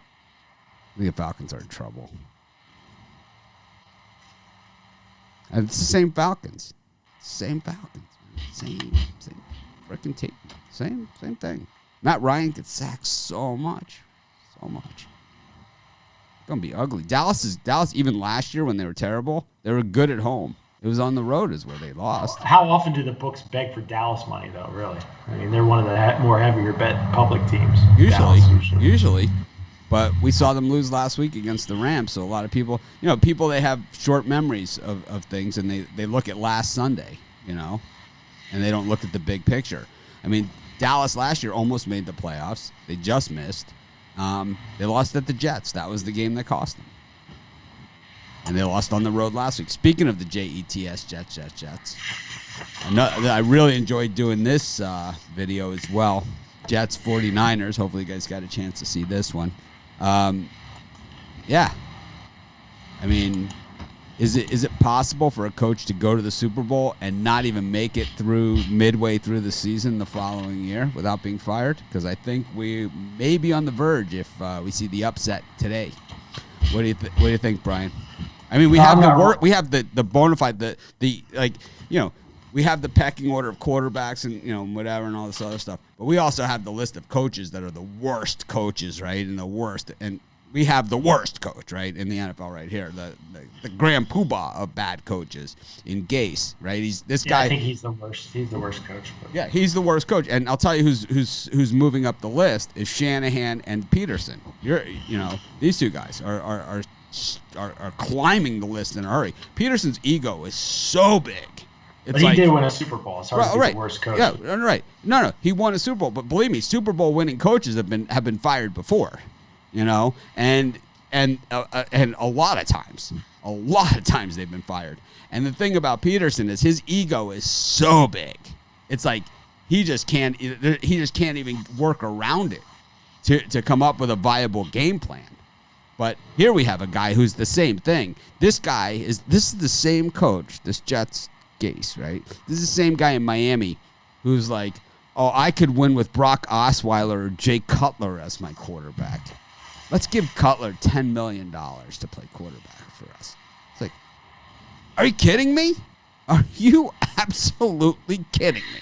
Speaker 1: I think the Falcons are in trouble. And it's the same Falcons. Same Falcons. Same freaking team. Same thing. Matt Ryan gets sacked so much. It's going to be ugly. Dallas, even last year when they were terrible, they were good at home. It was on the road is where they lost.
Speaker 2: How often do the books beg for Dallas money, though, really? I mean, they're one of the more heavier bet public teams.
Speaker 1: Usually. But we saw them lose last week against the Rams, so a lot of people, they have short memories of things, and they look at last Sunday, and they don't look at the big picture. I mean, Dallas last year almost made the playoffs. They just missed. They lost at the Jets. That was the game that cost them. And they lost on the road last week. Speaking of the Jets, Jets. I really enjoyed doing this video as well. Jets 49ers. Hopefully you guys got a chance to see this one. Yeah. I mean, is it possible for a coach to go to the Super Bowl and not even make it through midway through the season the following year without being fired? Because I think we may be on the verge if we see the upset today. What do you think, Brian? I mean, we have the bona fide we have the pecking order of quarterbacks and whatever and all this other stuff. But we also have the list of coaches that are the worst coaches, right? And the worst. And we have the worst coach, right, in the NFL right here, the grand poobah of bad coaches in Gase, right? He's this guy.
Speaker 2: I think he's the worst. He's the worst coach. But.
Speaker 1: Yeah, he's the worst coach, and I'll tell you who's moving up the list is Shanahan and Peterson. These two guys are climbing the list in a hurry. Peterson's ego is so big.
Speaker 2: But he did win a Super Bowl. It's hard to be the worst coach.
Speaker 1: Yeah, right. No, he won a Super Bowl, but believe me, Super Bowl winning coaches have been fired before. And a lot of times they've been fired. And the thing about Peterson is his ego is so big. It's like he just can't even work around it to come up with a viable game plan. But here we have a guy who's the same thing. This is the same coach, this Jets Gase, right? This is the same guy in Miami who's like, oh, I could win with Brock Osweiler or Jay Cutler as my quarterback. Let's give Cutler $10 million to play quarterback for us. It's like, are you kidding me? Are you absolutely kidding me?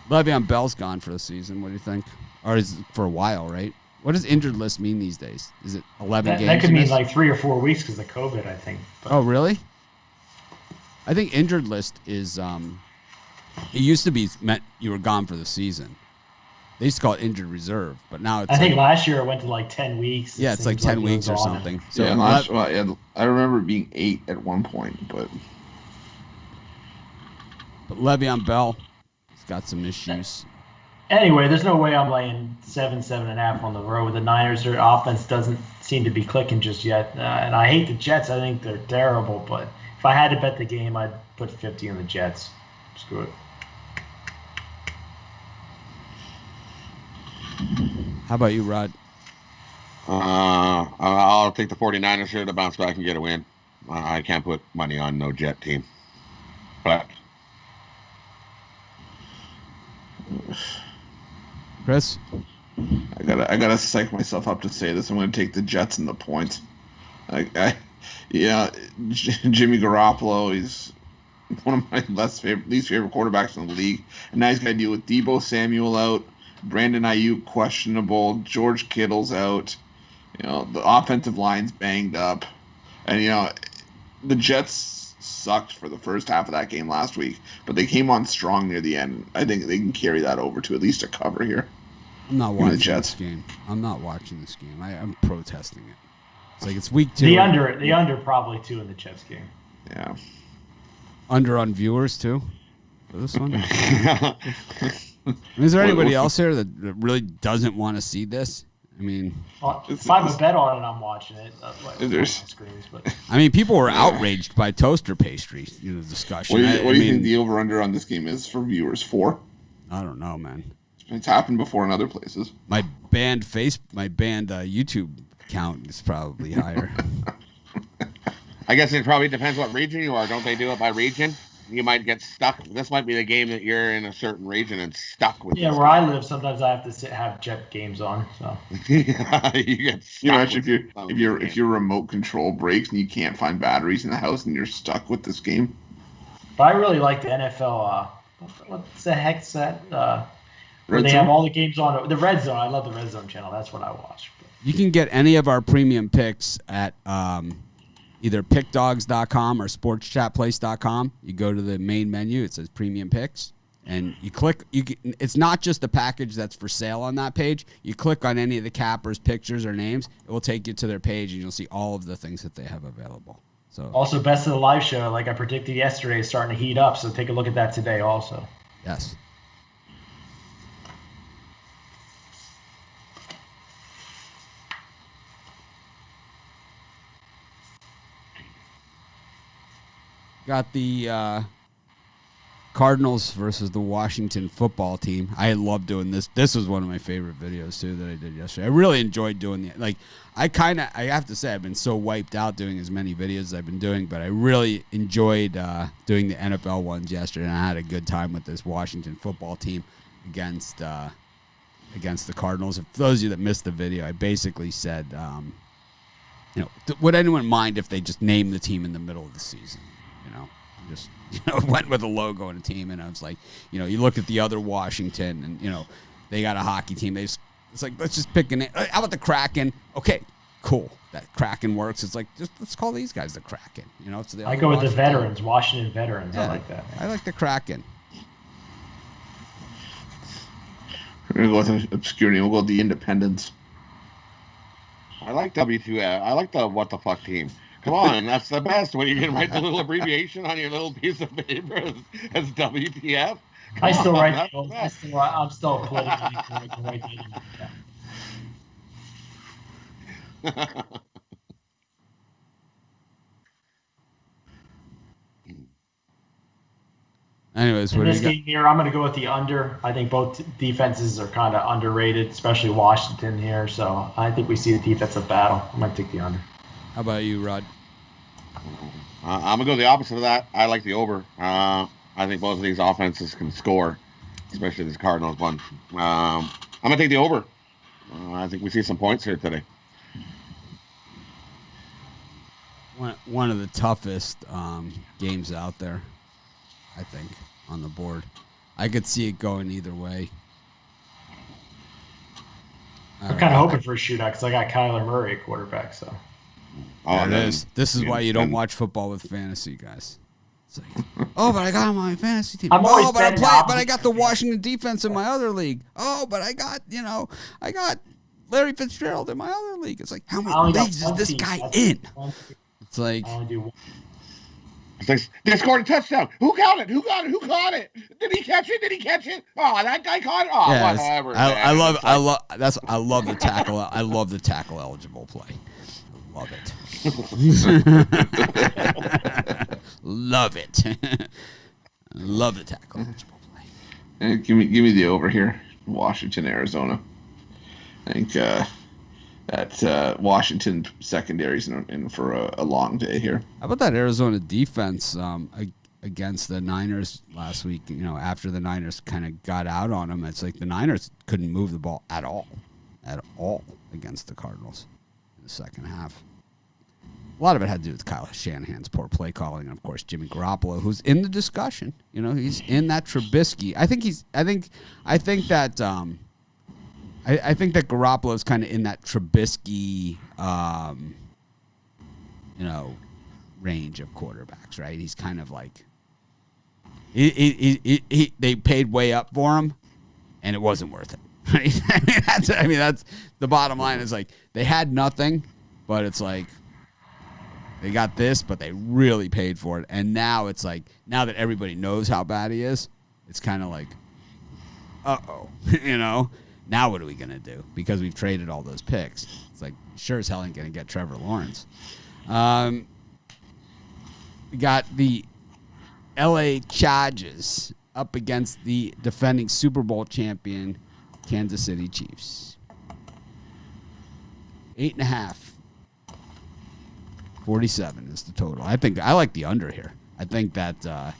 Speaker 1: Le'Veon Bell's gone for the season. What do you think? Or is it for a while, right? What does injured list mean these days? Is it 11 games?
Speaker 2: That could mean like 3 or 4 weeks because of COVID, I think. But.
Speaker 1: Oh, really? I think injured list is, it used to be meant you were gone for the season. They used to call it injured reserve, but now it's
Speaker 2: I think last year it went to like 10 weeks.
Speaker 1: Yeah, it's like 10 weeks or something.
Speaker 4: So I remember it being 8 at one point, but
Speaker 1: Le'Veon Bell, he's got some issues.
Speaker 2: Anyway, there's no way I'm laying 7.5 on the road. The Niners, their offense doesn't seem to be clicking just yet. And I hate the Jets. I think they're terrible. But if I had to bet the game, I'd put 50 on the Jets. Screw it.
Speaker 1: How about you, Rod?
Speaker 3: I'll take the 49ers here to bounce back and get a win. I can't put money on no Jet team. But
Speaker 1: Chris?
Speaker 4: I gotta psych myself up to say this. I'm gonna take the Jets and the points. Jimmy Garoppolo, he's one of my least favorite quarterbacks in the league. And now he's got to deal with Deebo Samuel out, Brandon Ayuk questionable, George Kittle's out. The offensive line's banged up, and the Jets sucked for the first half of that game last week, but they came on strong near the end. I think they can carry that over to at least a cover here.
Speaker 1: I'm not watching this game. I'm not watching this game. I'm protesting it. It's like it's week 2.
Speaker 2: The under probably 2 in the Jets game.
Speaker 4: Yeah.
Speaker 1: Under on viewers too for this one. Is there anybody else here that really doesn't want to see this? I mean,
Speaker 2: if I have a bet on it, I'm watching it.
Speaker 1: I mean, people were outraged by toaster pastry discussion.
Speaker 4: What do you think the over/under on this game is for viewers? 4?
Speaker 1: I don't know, man.
Speaker 4: It's happened before in other places.
Speaker 1: My band YouTube count is probably higher.
Speaker 3: I guess it probably depends what region you are. Don't they do it by region? You might get stuck. This might be the game that you're in a certain region and stuck with.
Speaker 2: Yeah, where I live, sometimes I have to have Jet games on. So
Speaker 3: you get stuck.
Speaker 4: Imagine if your remote control breaks and you can't find batteries in the house and you're stuck with this game.
Speaker 2: But I really like the NFL. What the heck's that? Where they have all the games on the Red Zone. I love the Red Zone channel. That's what I watch.
Speaker 1: You can get any of our premium picks at either pickdogs.com or sportschatplace.com. You go to the main menu. It says premium picks. And you click. It's not just the package that's for sale on that page. You click on any of the cappers' pictures or names. It will take you to their page, and you'll see all of the things that they have available. So
Speaker 2: also, best of the live show, like I predicted yesterday, is starting to heat up. So take a look at that today also.
Speaker 1: Yes. Got the Cardinals versus the Washington football team. I love doing this. This was one of my favorite videos too that I did yesterday. I really enjoyed doing it. Like I have to say I've been so wiped out doing as many videos as I've been doing, but I really enjoyed doing the NFL ones yesterday, and I had a good time with this Washington football team against the Cardinals. For those of you that missed the video, I basically said, would anyone mind if they just named the team in the middle of the season? Just went with a logo and a team, and I was like, you look at the other Washington, and they got a hockey team. It's like, let's just pick a name. How about the Kraken? Okay, cool. That Kraken works. It's like, just let's call these guys the Kraken. You know, it's the
Speaker 2: I go with the veterans, Washington veterans. I like that.
Speaker 1: I like the Kraken.
Speaker 4: We're going to go with obscurity. We'll go with the Independents.
Speaker 3: I like W2F. I like the what the fuck team. Come on, that's the best when you can write the little abbreviation on your little piece of paper as WTF.
Speaker 2: I'm still politically correct to write that.
Speaker 1: Anyways,
Speaker 2: in this game here, I'm going to go with the under. I think both defenses are kind of underrated, especially Washington here. So I think we see a defensive battle. I'm going to take the under.
Speaker 1: How about you, Rod?
Speaker 3: I'm going to go the opposite of that. I like the over. I think both of these offenses can score, especially this Cardinals one. I'm going to take the over. I think we see some points here today.
Speaker 1: One of the toughest games out there, I think, on the board. I could see it going either way.
Speaker 2: I'm kind of hoping for a shootout because I got Kyler Murray at quarterback. So.
Speaker 1: Oh, it is. This is why you don't watch football with fantasy, guys. It's like, oh, but I got him on my fantasy team. Oh, but I got the Washington defense in my other league. Oh, but I got Larry Fitzgerald in my other league. It's like, how many leagues is this guy in? It's like,
Speaker 3: they scored a touchdown. Who got it? Who caught it? Did he catch it? Oh, that guy caught it. Oh, yeah, whatever.
Speaker 1: I love the tackle. I love the tackle eligible play. Love it. Love it. Love the tackle eligible play.
Speaker 4: And give me the over here. Washington, Arizona. I think that Washington secondary's in for a long day here.
Speaker 1: How about that Arizona defense against the Niners last week? You know, after the Niners kind of got out on them, it's like the Niners couldn't move the ball at all against the Cardinals in the second half. A lot of it had to do with Kyle Shanahan's poor play calling, and of course Jimmy Garoppolo, who's in the discussion. You know, he's in that Trubisky. I think that Garoppolo's kind of in that Trubisky, range of quarterbacks, right? He's kind of like they paid way up for him, and it wasn't worth it. Right? That's the bottom line. Is like they had nothing, but it's like they got this, but they really paid for it. And now it's like, now that everybody knows how bad he is, it's kind of like, uh-oh, now what are we going to do? Because we've traded all those picks. It's like, sure as hell ain't going to get Trevor Lawrence. We got the LA Chargers up against the defending Super Bowl champion Kansas City Chiefs. 8.5. 47 is the total. I like the under here. I think that I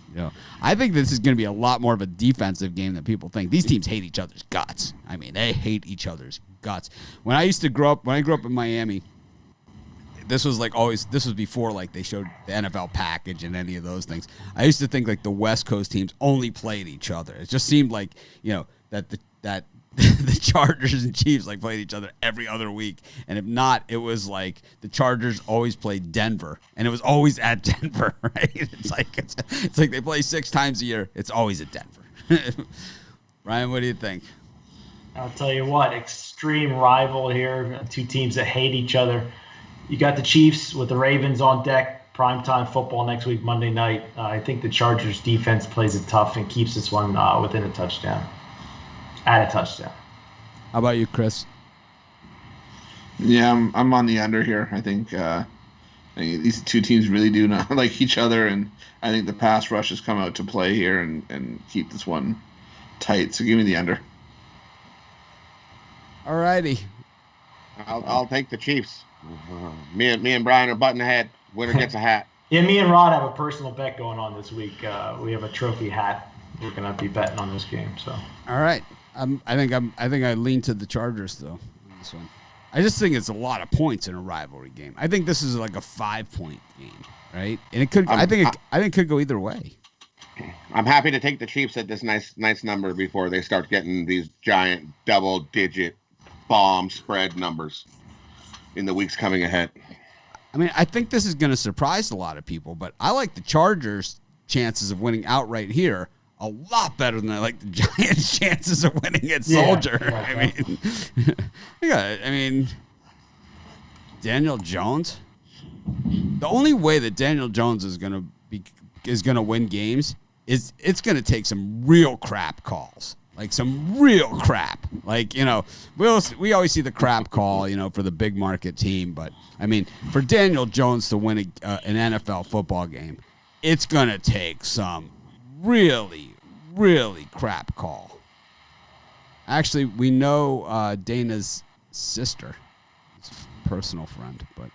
Speaker 1: think this is going to be a lot more of a defensive game than people think. These teams hate each other's guts. I mean, they hate each other's guts. When I grew up in Miami, this was before like they showed the NFL package and any of those things. I used to think like the West Coast teams only played each other. It just seemed like, that the Chargers and Chiefs like played each other every other week, and if not, it was like the Chargers always played Denver, and it was always at Denver, right? It's like they play 6 times a year. It's always at Denver. Ryan, what do you think?
Speaker 2: I'll tell you what, extreme rival here. 2 teams that hate each other. You got the Chiefs with the Ravens on deck. Primetime football next week, Monday night. I think the Chargers defense plays it tough and keeps this one within a touchdown. At a touchdown.
Speaker 1: How about you, Chris?
Speaker 4: Yeah, I'm on the under here. I think these 2 teams really do not like each other, and I think the pass rush has come out to play here and keep this one tight. So give me the under.
Speaker 1: All righty.
Speaker 3: I'll take the Chiefs. Me and Brian are butting ahead. Winner gets a hat.
Speaker 2: Yeah, me and Rod have a personal bet going on this week. We have a trophy hat. We're gonna be betting on this game. So.
Speaker 1: All right. I think I lean to the Chargers though on this one. I just think it's a lot of points in a rivalry game. I think this is like a 5-point game, right? And it could. I think it could go either way.
Speaker 3: I'm happy to take the Chiefs at this nice number before they start getting these giant double-digit bomb spread numbers. in the weeks coming ahead.
Speaker 1: I mean, I think this is going to surprise a lot of people, but I like the Chargers' chances of winning outright here a lot better than I like the Giants' chances of winning at Soldier.
Speaker 2: Yeah.
Speaker 1: I mean, Daniel Jones. The only way that Daniel Jones is going to win games is it's going to take some real crap calls. Like some real crap. Like, we always see the crap call, for the big market team. But, I mean, for Daniel Jones to win an NFL football game, it's going to take some really, really crap call. Actually, we know Dana's sister. It's a personal friend, but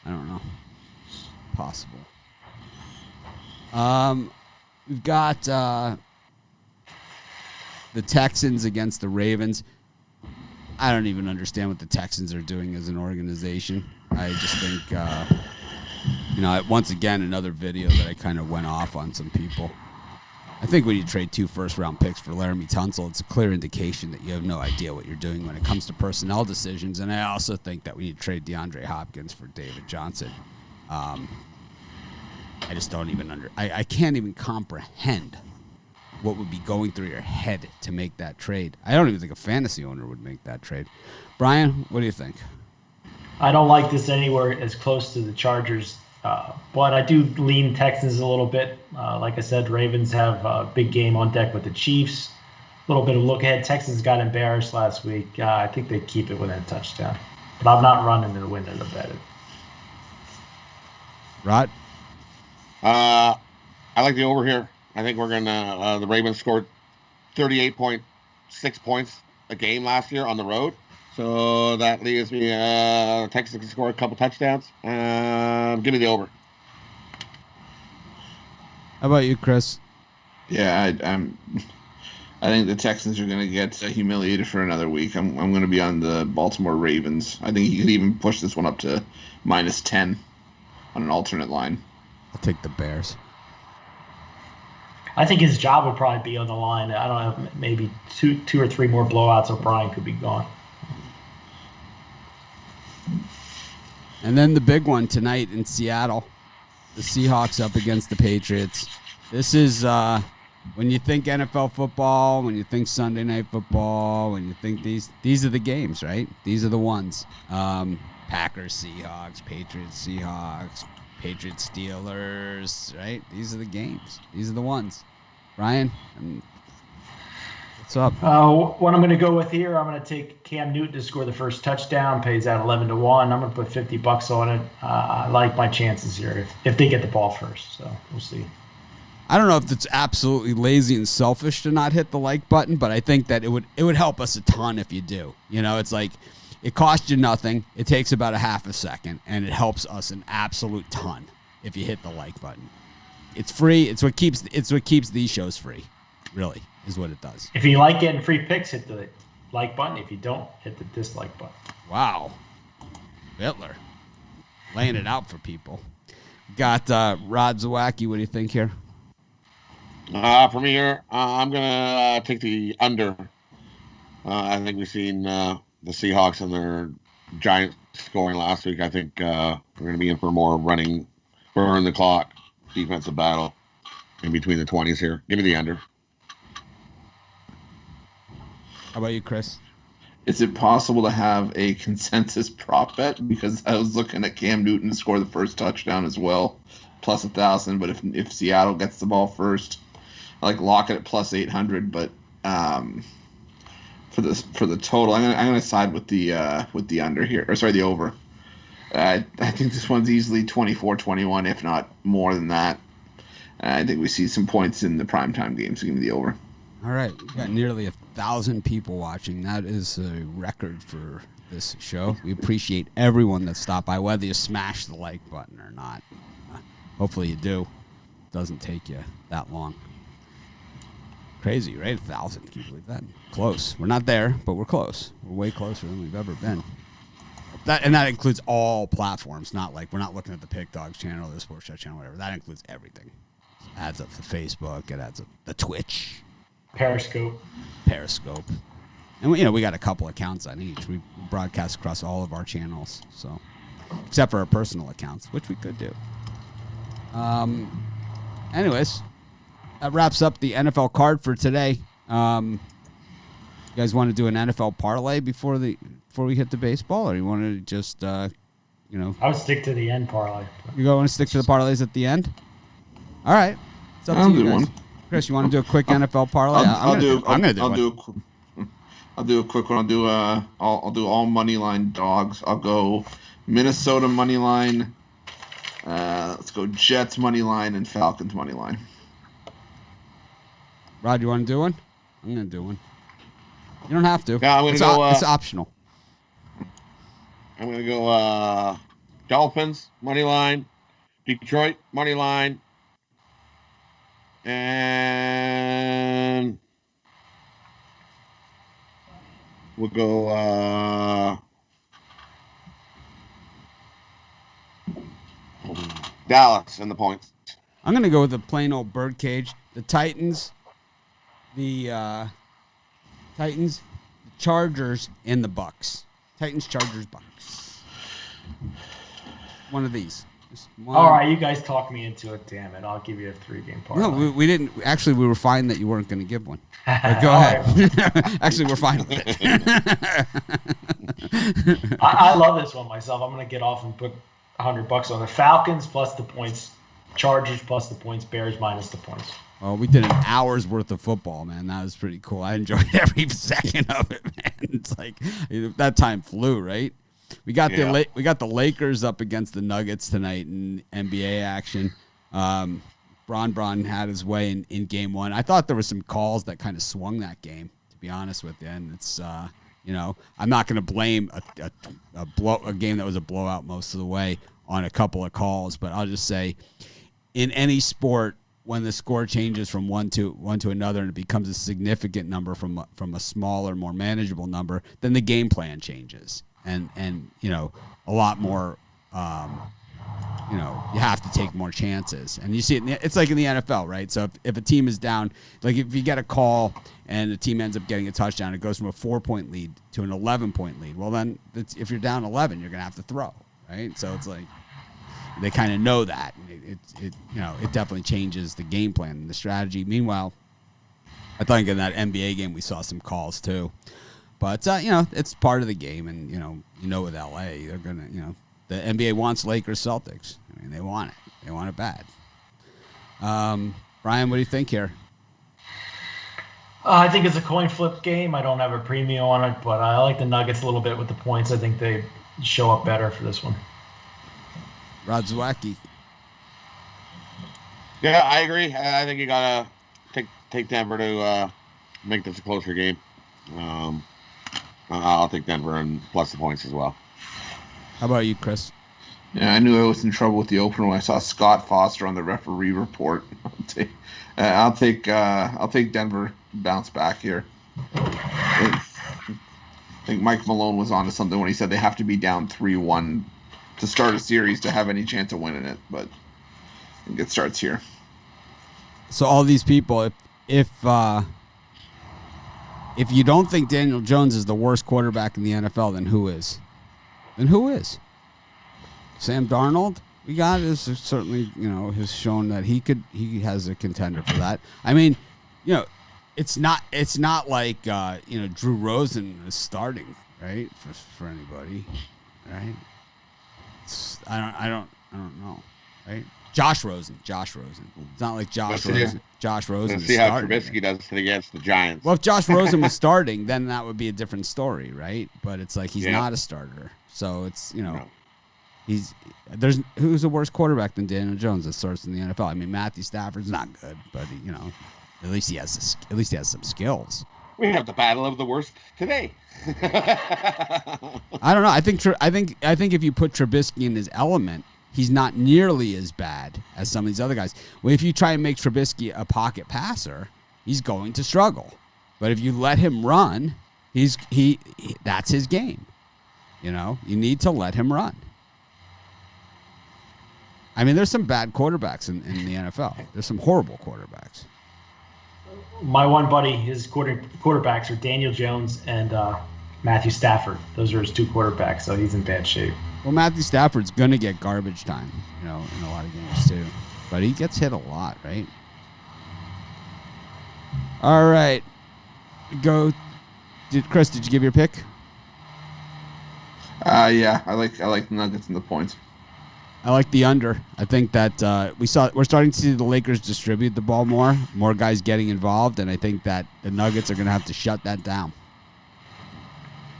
Speaker 1: I don't know. Possible. We've got the Texans against the Ravens. I don't even understand what the Texans are doing as an organization. I just think, once again, another video that I kind of went off on some people. I think when you trade 2 first-round picks for Laramie Tunsil, it's a clear indication that you have no idea what you're doing when it comes to personnel decisions. And I also think that when you trade DeAndre Hopkins for David Johnson, I just don't even I can't even comprehend what would be going through your head to make that trade. I don't even think a fantasy owner would make that trade. Brian, what do you think?
Speaker 2: I don't like this anywhere as close to the Chargers, but I do lean Texans a little bit. Like I said, Ravens have a big game on deck with the Chiefs. A little bit of look ahead. Texans got embarrassed last week. I think they keep it within a touchdown. But I'm not running to the winner to bet it.
Speaker 1: Rod?
Speaker 3: I like the over here. I think we're gonna. The Ravens scored 38.6 points a game last year on the road, so that leaves me. Texas can score a couple touchdowns. Give me the over.
Speaker 1: How about you, Chris?
Speaker 4: Yeah, I think the Texans are going to get humiliated for another week. I'm going to be on the Baltimore Ravens. I think you could even push this one up to -10 on an alternate line.
Speaker 1: I'll take the Bears.
Speaker 2: I think his job would probably be on the line. I don't know, maybe two or three more blowouts, O'Brien could be gone.
Speaker 1: And then the big one tonight in Seattle, the Seahawks up against the Patriots. This is when you think NFL football, when you think Sunday Night Football, when you think these are the games, right? These are the ones. Packers, Seahawks, Patriots, Seahawks, Patriots, Steelers, right? These are the games. These are the ones. Ryan, what's up?
Speaker 2: What I'm going to go with here, I'm going to take Cam Newton to score the first touchdown. Pays out 11-1. I'm going to put $50 on it. I like my chances here if they get the ball first. So we'll see.
Speaker 1: I don't know if it's absolutely lazy and selfish to not hit the like button, but I think that it would help us a ton if you do. It's like it costs you nothing. It takes about a half a second, and it helps us an absolute ton if you hit the like button. It's free. It's what keeps these shows free. Really, is what it does.
Speaker 2: If you like getting free picks, hit the like button. If you don't, hit the dislike button.
Speaker 1: Wow, Hitler laying it out for people. Got Rod Zawacki. What do you think here?
Speaker 3: For me here, I'm gonna take the under. I think we've seen the Seahawks and their Giants scoring last week. I think we're gonna be in for more running, burn the clock, defensive battle in between the 20s here. Give me the under.
Speaker 1: How about you, Chris?
Speaker 4: Is it possible to have a consensus prop bet? Because I was looking at Cam Newton to score the first touchdown as well, plus 1,000. But if Seattle gets the ball first, I like lock it at plus 800. But for the total, I'm gonna side with the under here, or sorry, the over. I think this one's easily 24-21, if not more than that. I think we see some points in the primetime games. So give me the over.
Speaker 1: All right, we got nearly 1,000 people watching. That is a record for this show. We appreciate everyone that stopped by, whether you smash the like button or not. Hopefully you do. It doesn't take you that long. Crazy, right? 1,000. Can you believe that? Close. We're not there, but we're close. We're way closer than we've ever been. That includes all platforms. Not like we're not looking at the Pick Dogs channel, the Sports Chat channel, whatever. That includes everything. It adds up to Facebook. It adds up the Twitch.
Speaker 2: Periscope.
Speaker 1: And we got a couple accounts on each. We broadcast across all of our channels, so except for our personal accounts, which we could do. Anyways, that wraps up the NFL card for today. You guys want to do an NFL parlay before we hit the baseball, or you want to just
Speaker 2: I would stick to the end parlay.
Speaker 1: You want to stick to the parlays at the end? All right, it's up to you guys. Chris, you want to do a quick NFL parlay?
Speaker 4: I'll do a quick one. I'll do all money line dogs. I'll go Minnesota money line. Let's go Jets money line and Falcons money line.
Speaker 1: Rod, you want to do one? I'm gonna do one. You don't have to.
Speaker 3: Yeah,
Speaker 1: It's optional.
Speaker 3: I'm gonna go Dolphins money line, Detroit money line, and we'll go Dallas in the points.
Speaker 1: I'm gonna go with the plain old birdcage. The Titans, the Chargers, and the Bucks. Titans, Chargers, Bucks. One of these. Just one.
Speaker 2: All right, you guys talk me into it. Damn it! I'll give you a 3-game parlay.
Speaker 1: No, we didn't. Actually, we were fine that you weren't going to give one. But go ahead. Actually, we're fine with it.
Speaker 2: I love this one myself. I'm going to get off and put $100 on the Falcons plus the points, Chargers plus the points, Bears minus the points.
Speaker 1: Well, we did an hour's worth of football, man. That was pretty cool. I enjoyed every second of it, man. It's like that time flew, right? We got the Lakers up against the Nuggets tonight in NBA action. Bron had his way in game one. I thought there were some calls that kind of swung that game, to be honest with you. And it's I'm not going to blame a game that was a blowout most of the way on a couple of calls, but I'll just say, in any sport, when the score changes from one to another and it becomes a significant number from a smaller, more manageable number, then the game plan changes. And a lot more, you have to take more chances. And you see it's like in the NFL, right? So if a team is down, like if you get a call and the team ends up getting a touchdown, it goes from a 4-point lead to an 11-point lead. Well, then if you're down 11, you're going to have to throw, right? So it's like they kind of know that. It definitely changes the game plan and the strategy. Meanwhile, I think in that NBA game we saw some calls too. But, it's part of the game. And, with L.A., they're going to, the NBA wants Lakers Celtics. I mean, they want it. They want it bad. Brian, what do you think here?
Speaker 2: I think it's a coin flip game. I don't have a premium on it, but I like the Nuggets a little bit with the points. I think they show up better for this one.
Speaker 1: Rod Zwacky.
Speaker 3: Yeah, I agree. I think you got to take Denver to make this a closer game. I'll take Denver and plus the points as well.
Speaker 1: How about you, Chris?
Speaker 4: Yeah, I knew I was in trouble with the opener when I saw Scott Foster on the referee report. I'll take Denver bounce back here. I think Mike Malone was onto something when he said they have to be down 3-1 to start a series to have any chance of winning it. But I think it starts here.
Speaker 1: So all these people, if you don't think Daniel Jones is the worst quarterback in the NFL, then who is? Sam Darnold? We got is certainly, has shown that he has a contender for that. I mean, it's not like Drew Rosen is starting, right? For anybody, right? I don't know, right? Josh Rosen. It's not like Josh Rosen. Josh Rosen.
Speaker 3: Let's see how Trubisky does against the Giants.
Speaker 1: Well, if Josh Rosen was starting, then that would be a different story, right? But it's like he's not a starter, so it's no. Who's a worse quarterback than Daniel Jones that starts in the NFL? I mean, Matthew Stafford's not good, but at least he has some skills.
Speaker 3: We have the battle of the worst today.
Speaker 1: I don't know. I think if you put Trubisky in his element, he's not nearly as bad as some of these other guys. Well, if you try and make Trubisky a pocket passer, he's going to struggle. But if you let him run, that's his game. You need to let him run. I mean, there's some bad quarterbacks in the NFL. There's some horrible quarterbacks.
Speaker 2: My one buddy, his quarterbacks are Daniel Jones and Matthew Stafford. Those are his two quarterbacks, so he's in bad shape.
Speaker 1: Well, Matthew Stafford's going to get garbage time, in a lot of games too. But he gets hit a lot, right? All right. Chris, did you give your pick?
Speaker 4: Yeah, I like the Nuggets and the points.
Speaker 1: I like the under. I think that we're starting to see the Lakers distribute the ball more guys getting involved, and I think that the Nuggets are going to have to shut that down.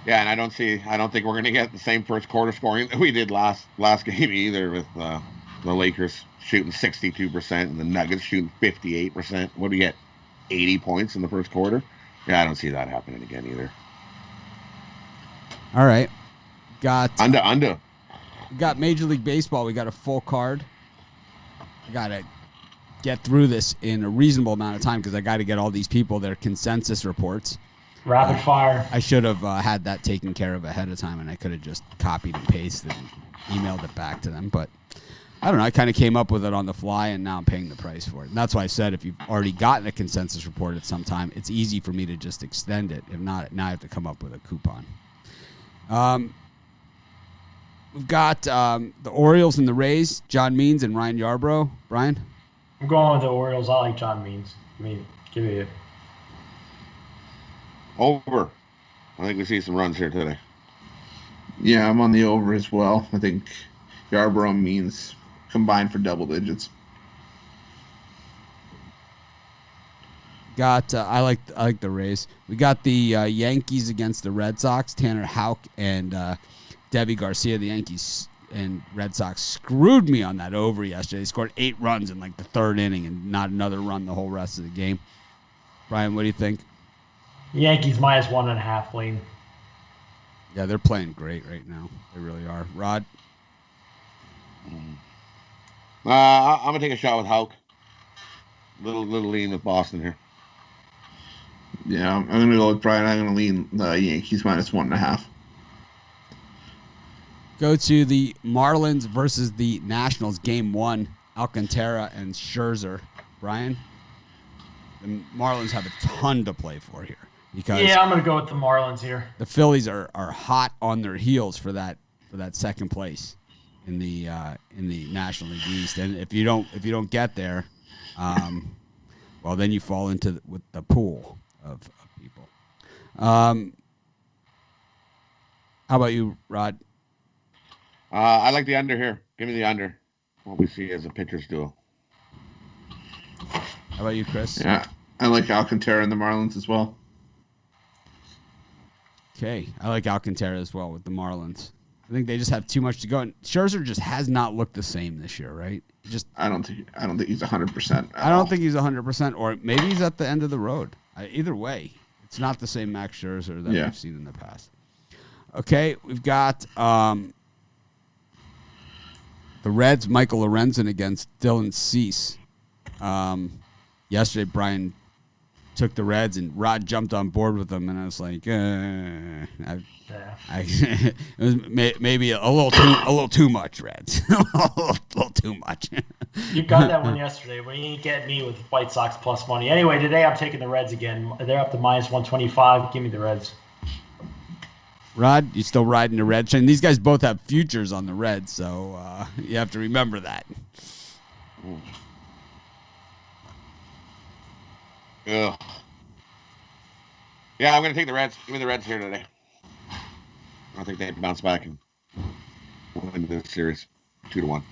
Speaker 3: Yeah, and I don't think we're going to get the same first quarter scoring that we did last game either, with the Lakers shooting 62% and the Nuggets shooting 58%. What do you get? 80 points in the first quarter? Yeah, I don't see that happening again either.
Speaker 1: All right.
Speaker 3: Under.
Speaker 1: We got Major League Baseball. We got a full card. I got to get through this in a reasonable amount of time because I got to get all these people their consensus reports.
Speaker 2: Rapid fire.
Speaker 1: I should have had that taken care of ahead of time, and I could have just copied and pasted and emailed it back to them. But I don't know. I kind of came up with it on the fly, and now I'm paying the price for it. And that's why I said if you've already gotten a consensus report at some time, it's easy for me to just extend it. If not, now I have to come up with a coupon. We've got the Orioles and the Rays, John Means and Ryan Yarbrough. Brian?
Speaker 2: I'm going with the Orioles. I like John Means. Give me it.
Speaker 3: Over. I think we see some runs here today.
Speaker 4: Yeah, I'm on the over as well. I think Yarbrough and Means combined for double digits.
Speaker 1: Got I like the Rays. We got the Yankees against the Red Sox. Tanner Houck and Debbie Garcia. The Yankees and Red Sox screwed me on that over yesterday. They scored 8 runs in like the third inning and not another run the whole rest of the game. Brian, what do you think?
Speaker 2: Yankees minus 1.5 lean.
Speaker 1: Yeah, they're playing great right now. They really are. Rod?
Speaker 3: I'm going to take a shot with Houck. Little lean with Boston here.
Speaker 4: Yeah, I'm going to go with Brian. I'm going to lean the Yankees minus 1.5.
Speaker 1: Go to the Marlins versus the Nationals, Game 1. Alcantara and Scherzer. Brian? The Marlins have a ton to play for here.
Speaker 2: Yeah, I'm going to go with the Marlins here.
Speaker 1: The Phillies are hot on their heels for that second place in the National League East, and if you don't get there, well, then you fall into with the pool of people. How about you, Rod?
Speaker 3: I like the under here. Give me the under. What we see as a pitcher's duel.
Speaker 1: How about you, Chris?
Speaker 4: Yeah, I like Alcantara and the Marlins as well.
Speaker 1: Okay, I like Alcantara as well with the Marlins. I think they just have too much to go. And Scherzer just has not looked the same this year, right?
Speaker 4: I don't think he's 100%.
Speaker 1: I don't think he's 100%, or maybe he's at the end of the road. Either way, it's not the same Max Scherzer that we've seen in the past. Okay, we've got the Reds, Michael Lorenzen against Dylan Cease. Yesterday, Brian took the Reds, and Rod jumped on board with them, and I was like, it was maybe a little too much, Reds, a little too much.
Speaker 2: You got that one yesterday, but you ain't getting me with White Sox plus money. Anyway, today I'm taking the Reds again. They're up to minus 125. Give me the Reds.
Speaker 1: Rod, you still riding the Reds? And these guys both have futures on the Reds, so you have to remember that.
Speaker 3: Ugh. Yeah, I'm going to take the Reds. Give me the Reds here today. I think they bounce back and win this series 2-1.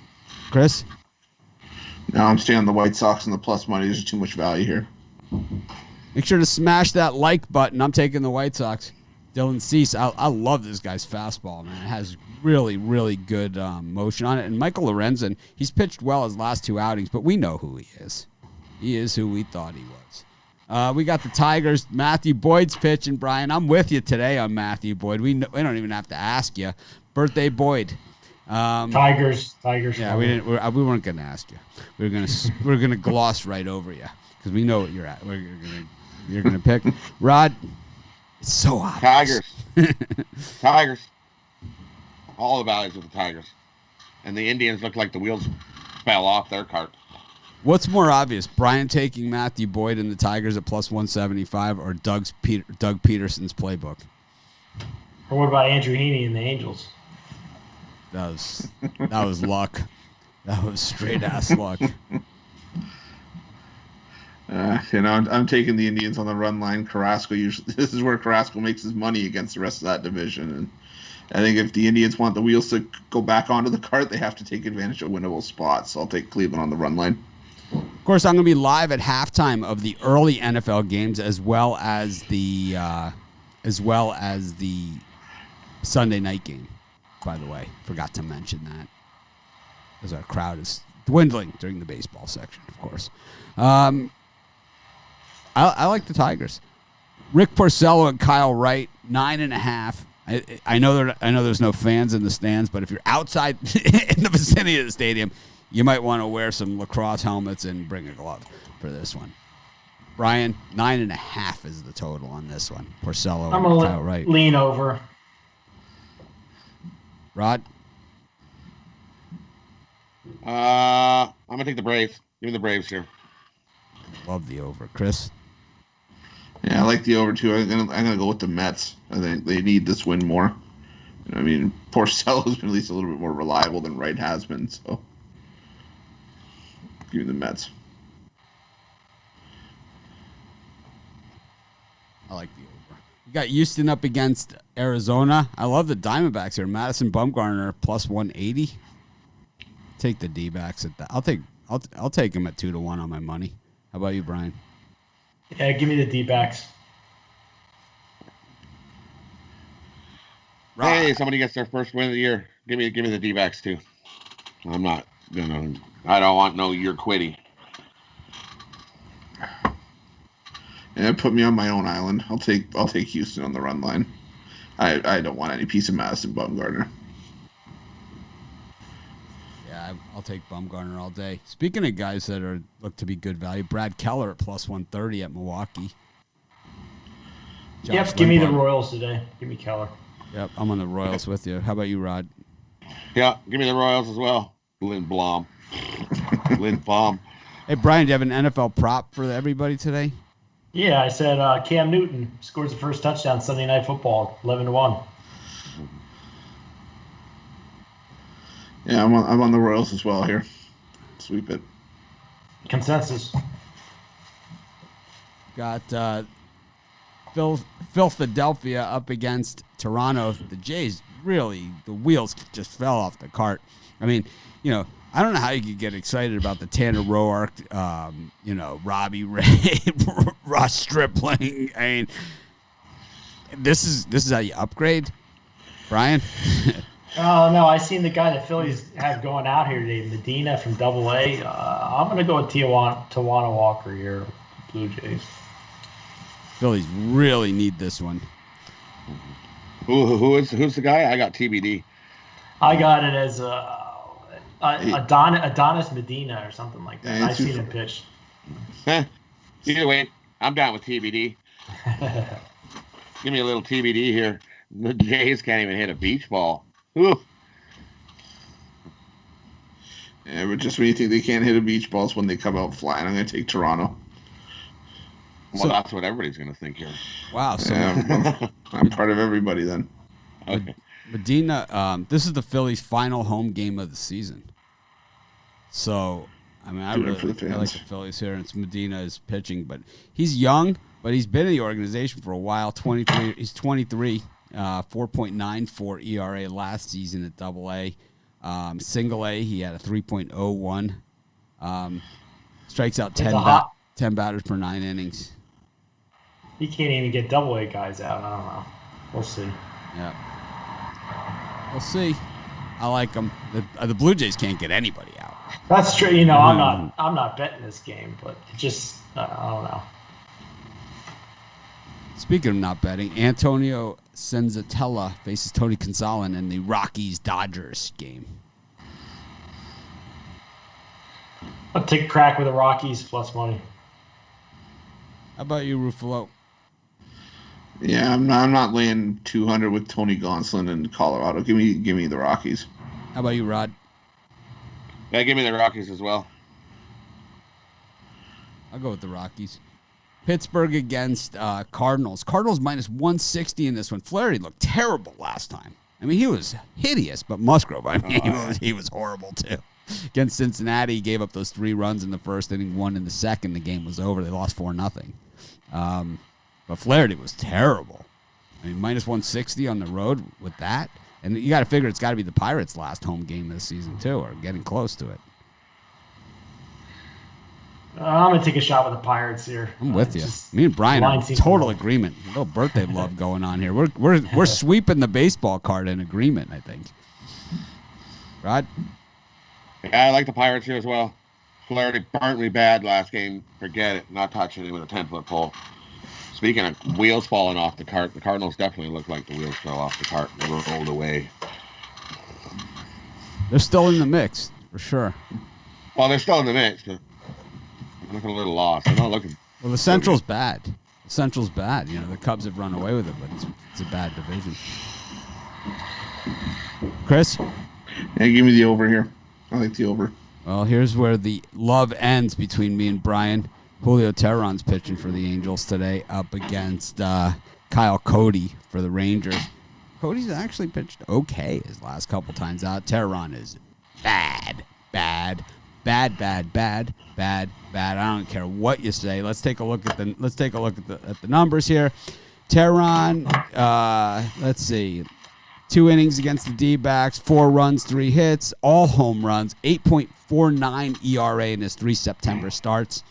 Speaker 1: Chris?
Speaker 4: No, I'm staying on the White Sox and the plus money. There's too much value here.
Speaker 1: Make sure to smash that like button. I'm taking the White Sox. Dylan Cease, I love this guy's fastball, man. It has really, really good motion on it. And Michael Lorenzen, he's pitched well his last 2 outings, but we know who he is. He is who we thought he was. We got the Tigers. Matthew Boyd's pitching, Brian. I'm with you today on Matthew Boyd. We don't even have to ask you. Birthday Boyd.
Speaker 2: Tigers.
Speaker 1: Yeah, we weren't going to ask you. We're gonna gloss right over you because we know what you're at. You're gonna pick Rod. It's so obvious.
Speaker 3: Tigers. All the values of the Tigers, and the Indians look like the wheels fell off their cart.
Speaker 1: What's more obvious, Brian taking Matthew Boyd and the Tigers at plus 175 or Doug Peterson's playbook?
Speaker 2: Or what about Andrew Heaney and the Angels?
Speaker 1: That was luck. That was straight-ass luck.
Speaker 4: I'm taking the Indians on the run line. Carrasco this is where Carrasco makes his money against the rest of that division. And I think if the Indians want the wheels to go back onto the cart, they have to take advantage of winnable spots. So I'll take Cleveland on the run line.
Speaker 1: Of course, I'm going to be live at halftime of the early NFL games as well as the Sunday night game. By the way, forgot to mention that, as our crowd is dwindling during the baseball section, of course. I like the Tigers. Rick Porcello and Kyle Wright, 9.5. I know there's no fans in the stands, but if you're outside in the vicinity of the stadium, you might want to wear some lacrosse helmets and bring a glove for this one. Brian, 9.5 is the total on this one. Porcello and Kyle Wright.
Speaker 2: Lean over.
Speaker 1: Rod?
Speaker 3: I'm going to take the Braves. Give me the Braves here.
Speaker 1: Love the over. Chris?
Speaker 4: Yeah, I like the over, too. I'm gonna go with the Mets. I think they need this win more. I mean, Porcello's been at least a little bit more reliable than Wright has been, so give me the Mets.
Speaker 1: I like the over. You got Houston up against Arizona. I love the Diamondbacks here. Madison Bumgarner plus 180. Take the D-backs at that. I'll take them at 2-1 on my money. How about you, Brian?
Speaker 2: Yeah, give me the D-backs.
Speaker 3: Hey, somebody gets their first win of the year. Give me the D-backs too. I don't want no year quitty.
Speaker 4: Yeah, put me on my own island. I'll take Houston on the run line. I don't want any piece of Madison Bumgarner.
Speaker 1: Yeah, I'll take Bumgarner all day. Speaking of guys that look to be good value, Brad Keller at plus 130 at Milwaukee.
Speaker 2: Yep, give me the Royals today. Give me Keller.
Speaker 1: Yep, I'm on the Royals with you. How about you, Rod?
Speaker 3: Yeah, give me the Royals as well. Lindblom.
Speaker 1: Hey, Brian, do you have an NFL prop for everybody today?
Speaker 2: Yeah, I said Cam Newton scores the first touchdown Sunday Night Football, 11-1.
Speaker 4: Yeah, I'm on the Royals as well here. Sweep it.
Speaker 2: Consensus.
Speaker 1: Got Philadelphia up against Toronto. The Jays really, the wheels just fell off the cart. I mean, I don't know how you could get excited about the Tanner Roark, Robbie Ray, Ross Stripling. I mean, this is how you upgrade, Brian.
Speaker 2: Oh no, I seen the guy the Phillies had going out here today, Medina from AA. I'm gonna go with Tawana Walker here, Blue Jays.
Speaker 1: Phillies really need this one.
Speaker 3: Who's the guy? I got TBD.
Speaker 2: I got it as Adonis Medina or something like that.
Speaker 4: Yeah,
Speaker 2: I seen him pitch.
Speaker 3: Either way, I'm down with TBD. Give me a little TBD here. The Jays can't even hit a beach ball. Ooh.
Speaker 4: Yeah, but just when you think they can't hit a beach ball is when they come out flying. I'm going to take Toronto.
Speaker 3: Well, that's what everybody's going to think here.
Speaker 1: Wow. So
Speaker 4: Yeah, I'm part of everybody then.
Speaker 3: Okay.
Speaker 1: Medina, this is the Phillies' final home game of the season. So, I mean, I like the Phillies here. It's Medina is pitching, but he's young, but he's been in the organization for a while. He's 23, 4.94 ERA last season at AA. Single A, he had a 3.01. Strikes out 10 batters per 9 innings.
Speaker 2: He can't even get AA guys out. I don't know. We'll see.
Speaker 1: Yeah. We'll see. I like him. The Blue Jays can't get anybody out.
Speaker 2: That's true. I'm not betting this game, but it just I don't know.
Speaker 1: Speaking of not betting, Antonio Senzatella faces Tony Gonzalez in the Rockies-Dodgers game.
Speaker 2: I'll take a crack with the Rockies plus money.
Speaker 1: How about you, Ruffalo?
Speaker 4: Yeah, I'm not laying 200 with Tony Gonsolin in Colorado. Give me the Rockies.
Speaker 1: How about you, Rod?
Speaker 3: Yeah, give me the Rockies as well.
Speaker 1: I'll go with the Rockies. Pittsburgh against Cardinals. Cardinals minus 160 in this one. Flaherty looked terrible last time. I mean, he was hideous, but Musgrove, I mean, he was horrible too. Against Cincinnati, he gave up those 3 runs in the first inning, 1 in the second. The game was over. They lost 4-0. But Flaherty was terrible. I mean, minus 160 on the road with that. And you got to figure it's got to be the Pirates' last home game this season, too, or getting close to it.
Speaker 2: I'm going to take a shot with the Pirates here.
Speaker 1: I'm with you. Me and Brian are in total agreement. A little birthday love going on here. We're sweeping the baseball card in agreement, I think. Rod?
Speaker 3: Yeah, I like the Pirates here as well. Flaherty burnt me bad last game. Forget it. Not touching him with a 10-foot pole. Speaking of wheels falling off the cart, the Cardinals definitely look like the wheels fell off the cart and were rolled away.
Speaker 1: They're still in the mix, for sure.
Speaker 3: Well, they're still in the mix, but I'm looking a little lost. I'm not looking.
Speaker 1: Well, the Central's bad. The Central's bad. You know, the Cubs have run away with it, but it's a bad division. Chris?
Speaker 4: Yeah, give me the over here. I like the over.
Speaker 1: Well, here's where the love ends between me and Brian. Julio Teheran's pitching for the Angels today up against Kyle Cody for the Rangers. Cody's actually pitched okay his last couple times out. Teheran is bad. I don't care what you say. Let's take a look at the numbers here. Teheran, let's see. 2 innings against the D-backs, 4 runs, 3 hits, all home runs, 8.49 ERA in his 3 September starts.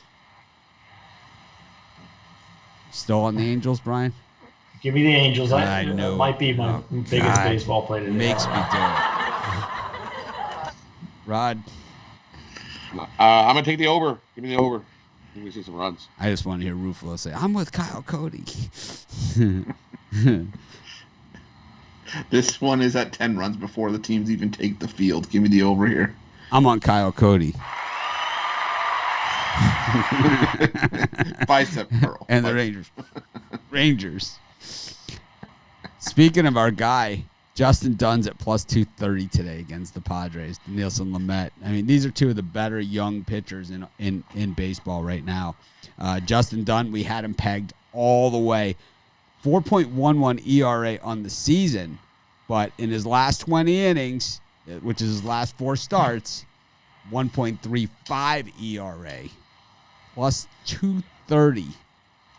Speaker 1: Still on the Angels, Brian?
Speaker 2: Give me the Angels.
Speaker 1: I know.
Speaker 2: It might be my biggest baseball play today.
Speaker 1: Makes me do it. Rod?
Speaker 3: I'm going to take the over. Give me the over. Give me see some runs.
Speaker 1: I just want to hear Ruffalo say, I'm with Kyle Cody.
Speaker 4: This one is at 10 runs before the teams even take the field. Give me the over here.
Speaker 1: I'm on Kyle Cody.
Speaker 4: Bicep curl.
Speaker 1: And the Rangers. Speaking of our guy, Justin Dunn's at plus 230 today against the Padres. Nielsen Lamet. I mean, these are 2 of the better young pitchers in baseball right now. Justin Dunn, we had him pegged all the way. 4.11 ERA on the season, but in his last 20 innings, which is his last 4 starts, 1.35 ERA, plus 230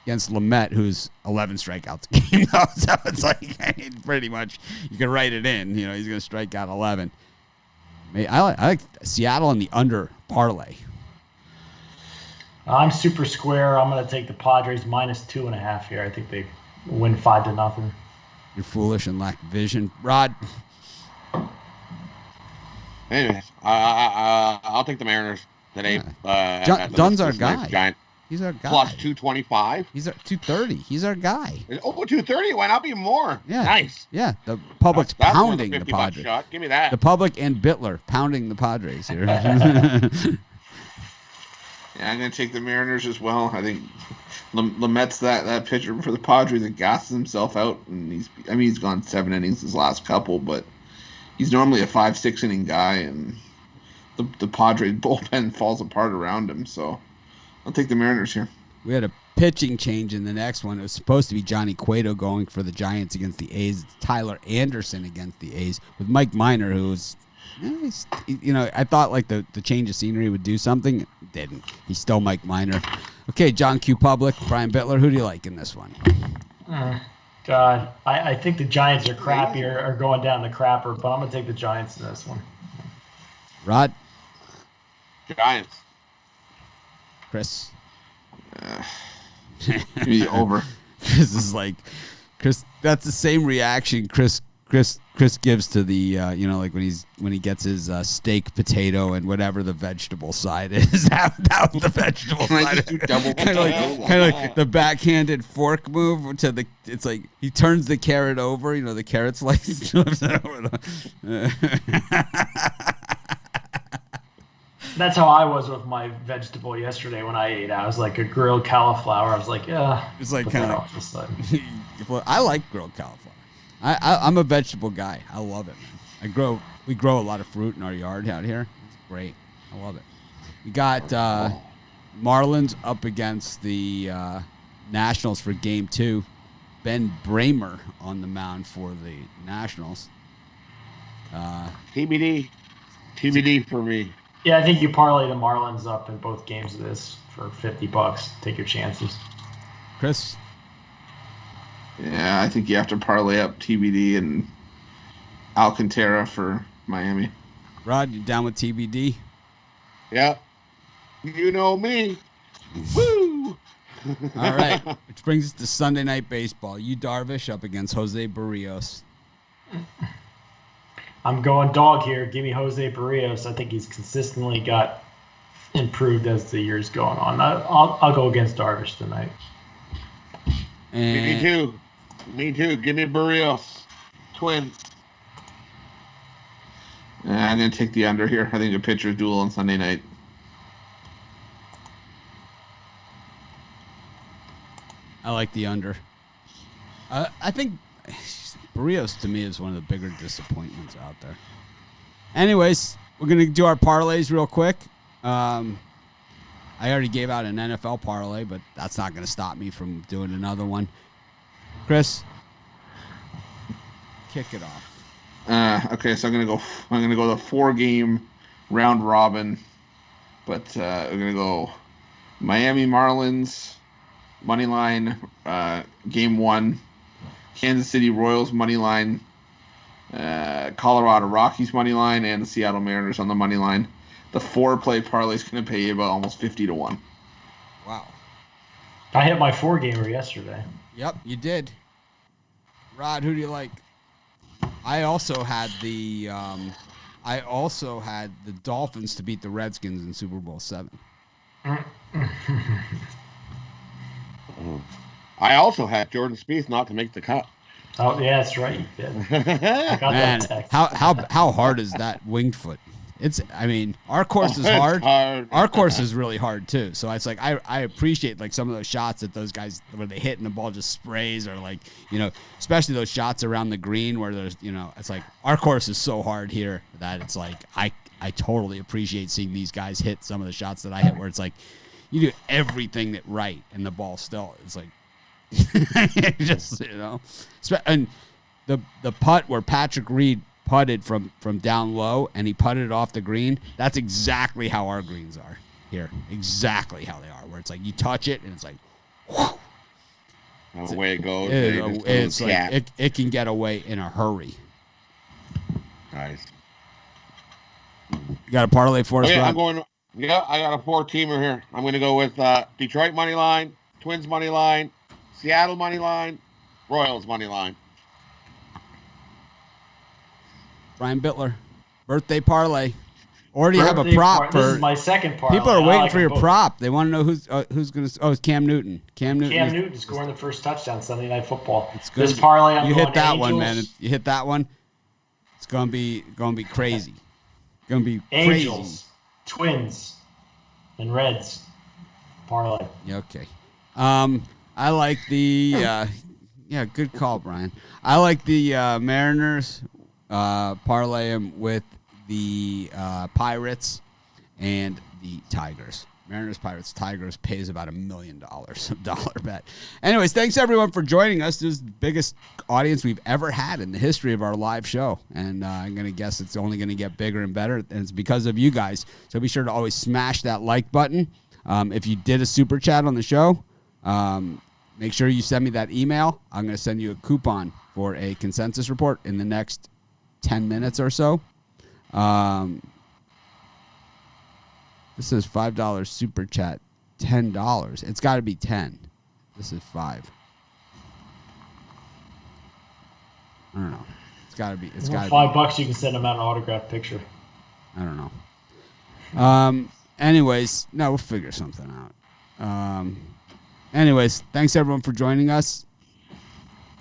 Speaker 1: against Lamet, who's 11 strikeouts a game. So it's like, I mean, pretty much you can write it in. You know, he's going to strike out 11. I like Seattle in the under parlay.
Speaker 2: I'm super square. I'm going to take the Padres minus 2.5 here. I think they win 5-0.
Speaker 1: You're foolish and lack vision. Rod?
Speaker 3: Anyways, I'll take the Mariners today.
Speaker 1: Yeah. Dunn's our guy.
Speaker 3: Giant.
Speaker 1: He's our guy.
Speaker 3: Plus 225.
Speaker 1: He's our 230. He's our guy.
Speaker 3: Oh, 230. Why not be more?
Speaker 1: Yeah.
Speaker 3: Nice.
Speaker 1: Yeah. The public's
Speaker 3: That's
Speaker 1: pounding
Speaker 3: the
Speaker 1: the
Speaker 3: 50 buck
Speaker 1: Padres.
Speaker 3: shot. Give me that.
Speaker 1: The public and Bittler pounding the Padres here.
Speaker 4: Yeah, I'm going to take the Mariners as well. I think Lamet's that pitcher for the Padres that gasses himself out. And he's gone 7 innings his last couple, but he's normally a 5-6 inning guy, and the Padres bullpen falls apart around him. So I'll take the Mariners here.
Speaker 1: We had a pitching change in the next one. It was supposed to be Johnny Cueto going for the Giants against the A's. It's Tyler Anderson against the A's with Mike Minor, who's, I thought like the change of scenery would do something. It didn't. He's still Mike Minor. Okay, John Q. Public, Brian Bittler. Who do you like in this one?
Speaker 2: God, I think the Giants are crappy or going down the crapper, but I'm going to take the Giants in this one.
Speaker 1: Rod?
Speaker 3: Giants.
Speaker 1: Chris?
Speaker 4: Give me the over.
Speaker 1: Chris is like, that's the same reaction Chris gives to the like when he gets his steak, potato, and whatever the vegetable side is. That was the vegetable side. Kind of like the backhanded fork move to the. It's like he turns the carrot over. The carrot slice.
Speaker 2: That's how I was with my vegetable yesterday when I ate. I was like a grilled cauliflower. I was like, yeah.
Speaker 1: It's like kind of. I like grilled cauliflower. I'm a vegetable guy. I love it, man. We grow a lot of fruit in our yard out here. It's great. I love it. We got Marlins up against the Nationals for Game 2. Ben Bramer on the mound for the Nationals.
Speaker 3: TBD for me.
Speaker 2: Yeah, I think you parlay the Marlins up in both games of this for $50. Take your chances.
Speaker 1: Chris?
Speaker 4: Yeah, I think you have to parlay up TBD and Alcantara for Miami.
Speaker 1: Rod, you down with TBD?
Speaker 3: Yeah. You know me. Woo!
Speaker 1: All right. Which brings us to Sunday Night Baseball. You Darvish up against Jose Barrios.
Speaker 2: I'm going dog here. Give me Jose Barrios. I think he's consistently got improved as the year's going on. I'll go against Darvish tonight.
Speaker 3: Me too. Give me Barrios. Twins.
Speaker 4: I'm going to take the under here. I think a pitcher's duel on Sunday night.
Speaker 1: I like the under. I think Barrios, to me, is one of the bigger disappointments out there. Anyways, we're going to do our parlays real quick. I already gave out an NFL parlay, but that's not going to stop me from doing another one. Chris, kick it off.
Speaker 4: Okay, so I'm gonna go the 4-game round robin, but we're gonna go Miami Marlins money line, game 1, Kansas City Royals money line, Colorado Rockies money line, and the Seattle Mariners on the money line. The 4-play parlay is gonna pay you about almost 50-1.
Speaker 1: Wow.
Speaker 2: I hit my 4-gamer yesterday.
Speaker 1: Yep, you did. Rod, who do you like? I also had the Dolphins to beat the Redskins in Super Bowl 7.
Speaker 3: I also had Jordan Spieth not to make the cut.
Speaker 2: Oh yeah, that's right. You did. I got
Speaker 1: Man,
Speaker 2: that text.
Speaker 1: how hard is that winged foot? Our course is hard. Our course is really hard too. So it's like I appreciate like some of those shots that those guys where they hit and the ball just sprays, or like, especially those shots around the green where there's, it's like our course is so hard here that it's like I totally appreciate seeing these guys hit some of the shots that I hit where it's like you do everything that right and the ball still it's like just and the putt where Patrick Reed putted from down low and he putted it off the green. That's exactly how our greens are here. Exactly how they are. Where it's like you touch it and it's like, whew.
Speaker 3: Away it goes.
Speaker 1: It's like it can get away in a hurry.
Speaker 3: Nice.
Speaker 1: You got a parlay for us,
Speaker 3: Okay,
Speaker 1: Rob?
Speaker 3: I got a 4-teamer here. I'm going to go with Detroit money line, Twins money line, Seattle money line, Royals money line.
Speaker 1: Brian Bittler, birthday parlay. Or do you have a prop for?
Speaker 2: This is my second parlay.
Speaker 1: People are waiting for your prop. They want to know who's going to. Oh, it's Cam Newton. Cam
Speaker 2: Newton scoring the first touchdown Sunday Night Football.
Speaker 1: It's good.
Speaker 2: This parlay, I'm
Speaker 1: you
Speaker 2: going
Speaker 1: hit that
Speaker 2: Angels.
Speaker 1: one, man. You hit that one. It's going to be crazy. Going to be
Speaker 2: Angels,
Speaker 1: crazy.
Speaker 2: Twins, and Reds parlay.
Speaker 1: Yeah, okay. I like the. Yeah, good call, Brian. I like the Mariners. Parlay them with the Pirates and the Tigers. Mariners, Pirates, Tigers pays about $1 million dollar bet. Anyways, thanks everyone for joining us. This is the biggest audience we've ever had in the history of our live show. And I'm going to guess it's only going to get bigger and better. And it's because of you guys. So be sure to always smash that like button. If you did a super chat on the show, make sure you send me that email. I'm going to send you a coupon for a consensus report in the next 10 minutes or so. This is $5 super chat, $10. It's got to be 10. This is 5. I don't know. It's got to be. It's got
Speaker 2: $5. You can send them out an autographed picture.
Speaker 1: I don't know. Anyways, no, we'll figure something out. Anyways, thanks everyone for joining us.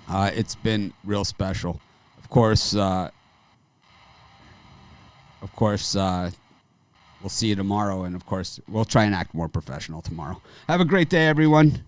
Speaker 1: It's been real special. Of course, we'll see you tomorrow, and of course, we'll try and act more professional tomorrow. Have a great day, everyone.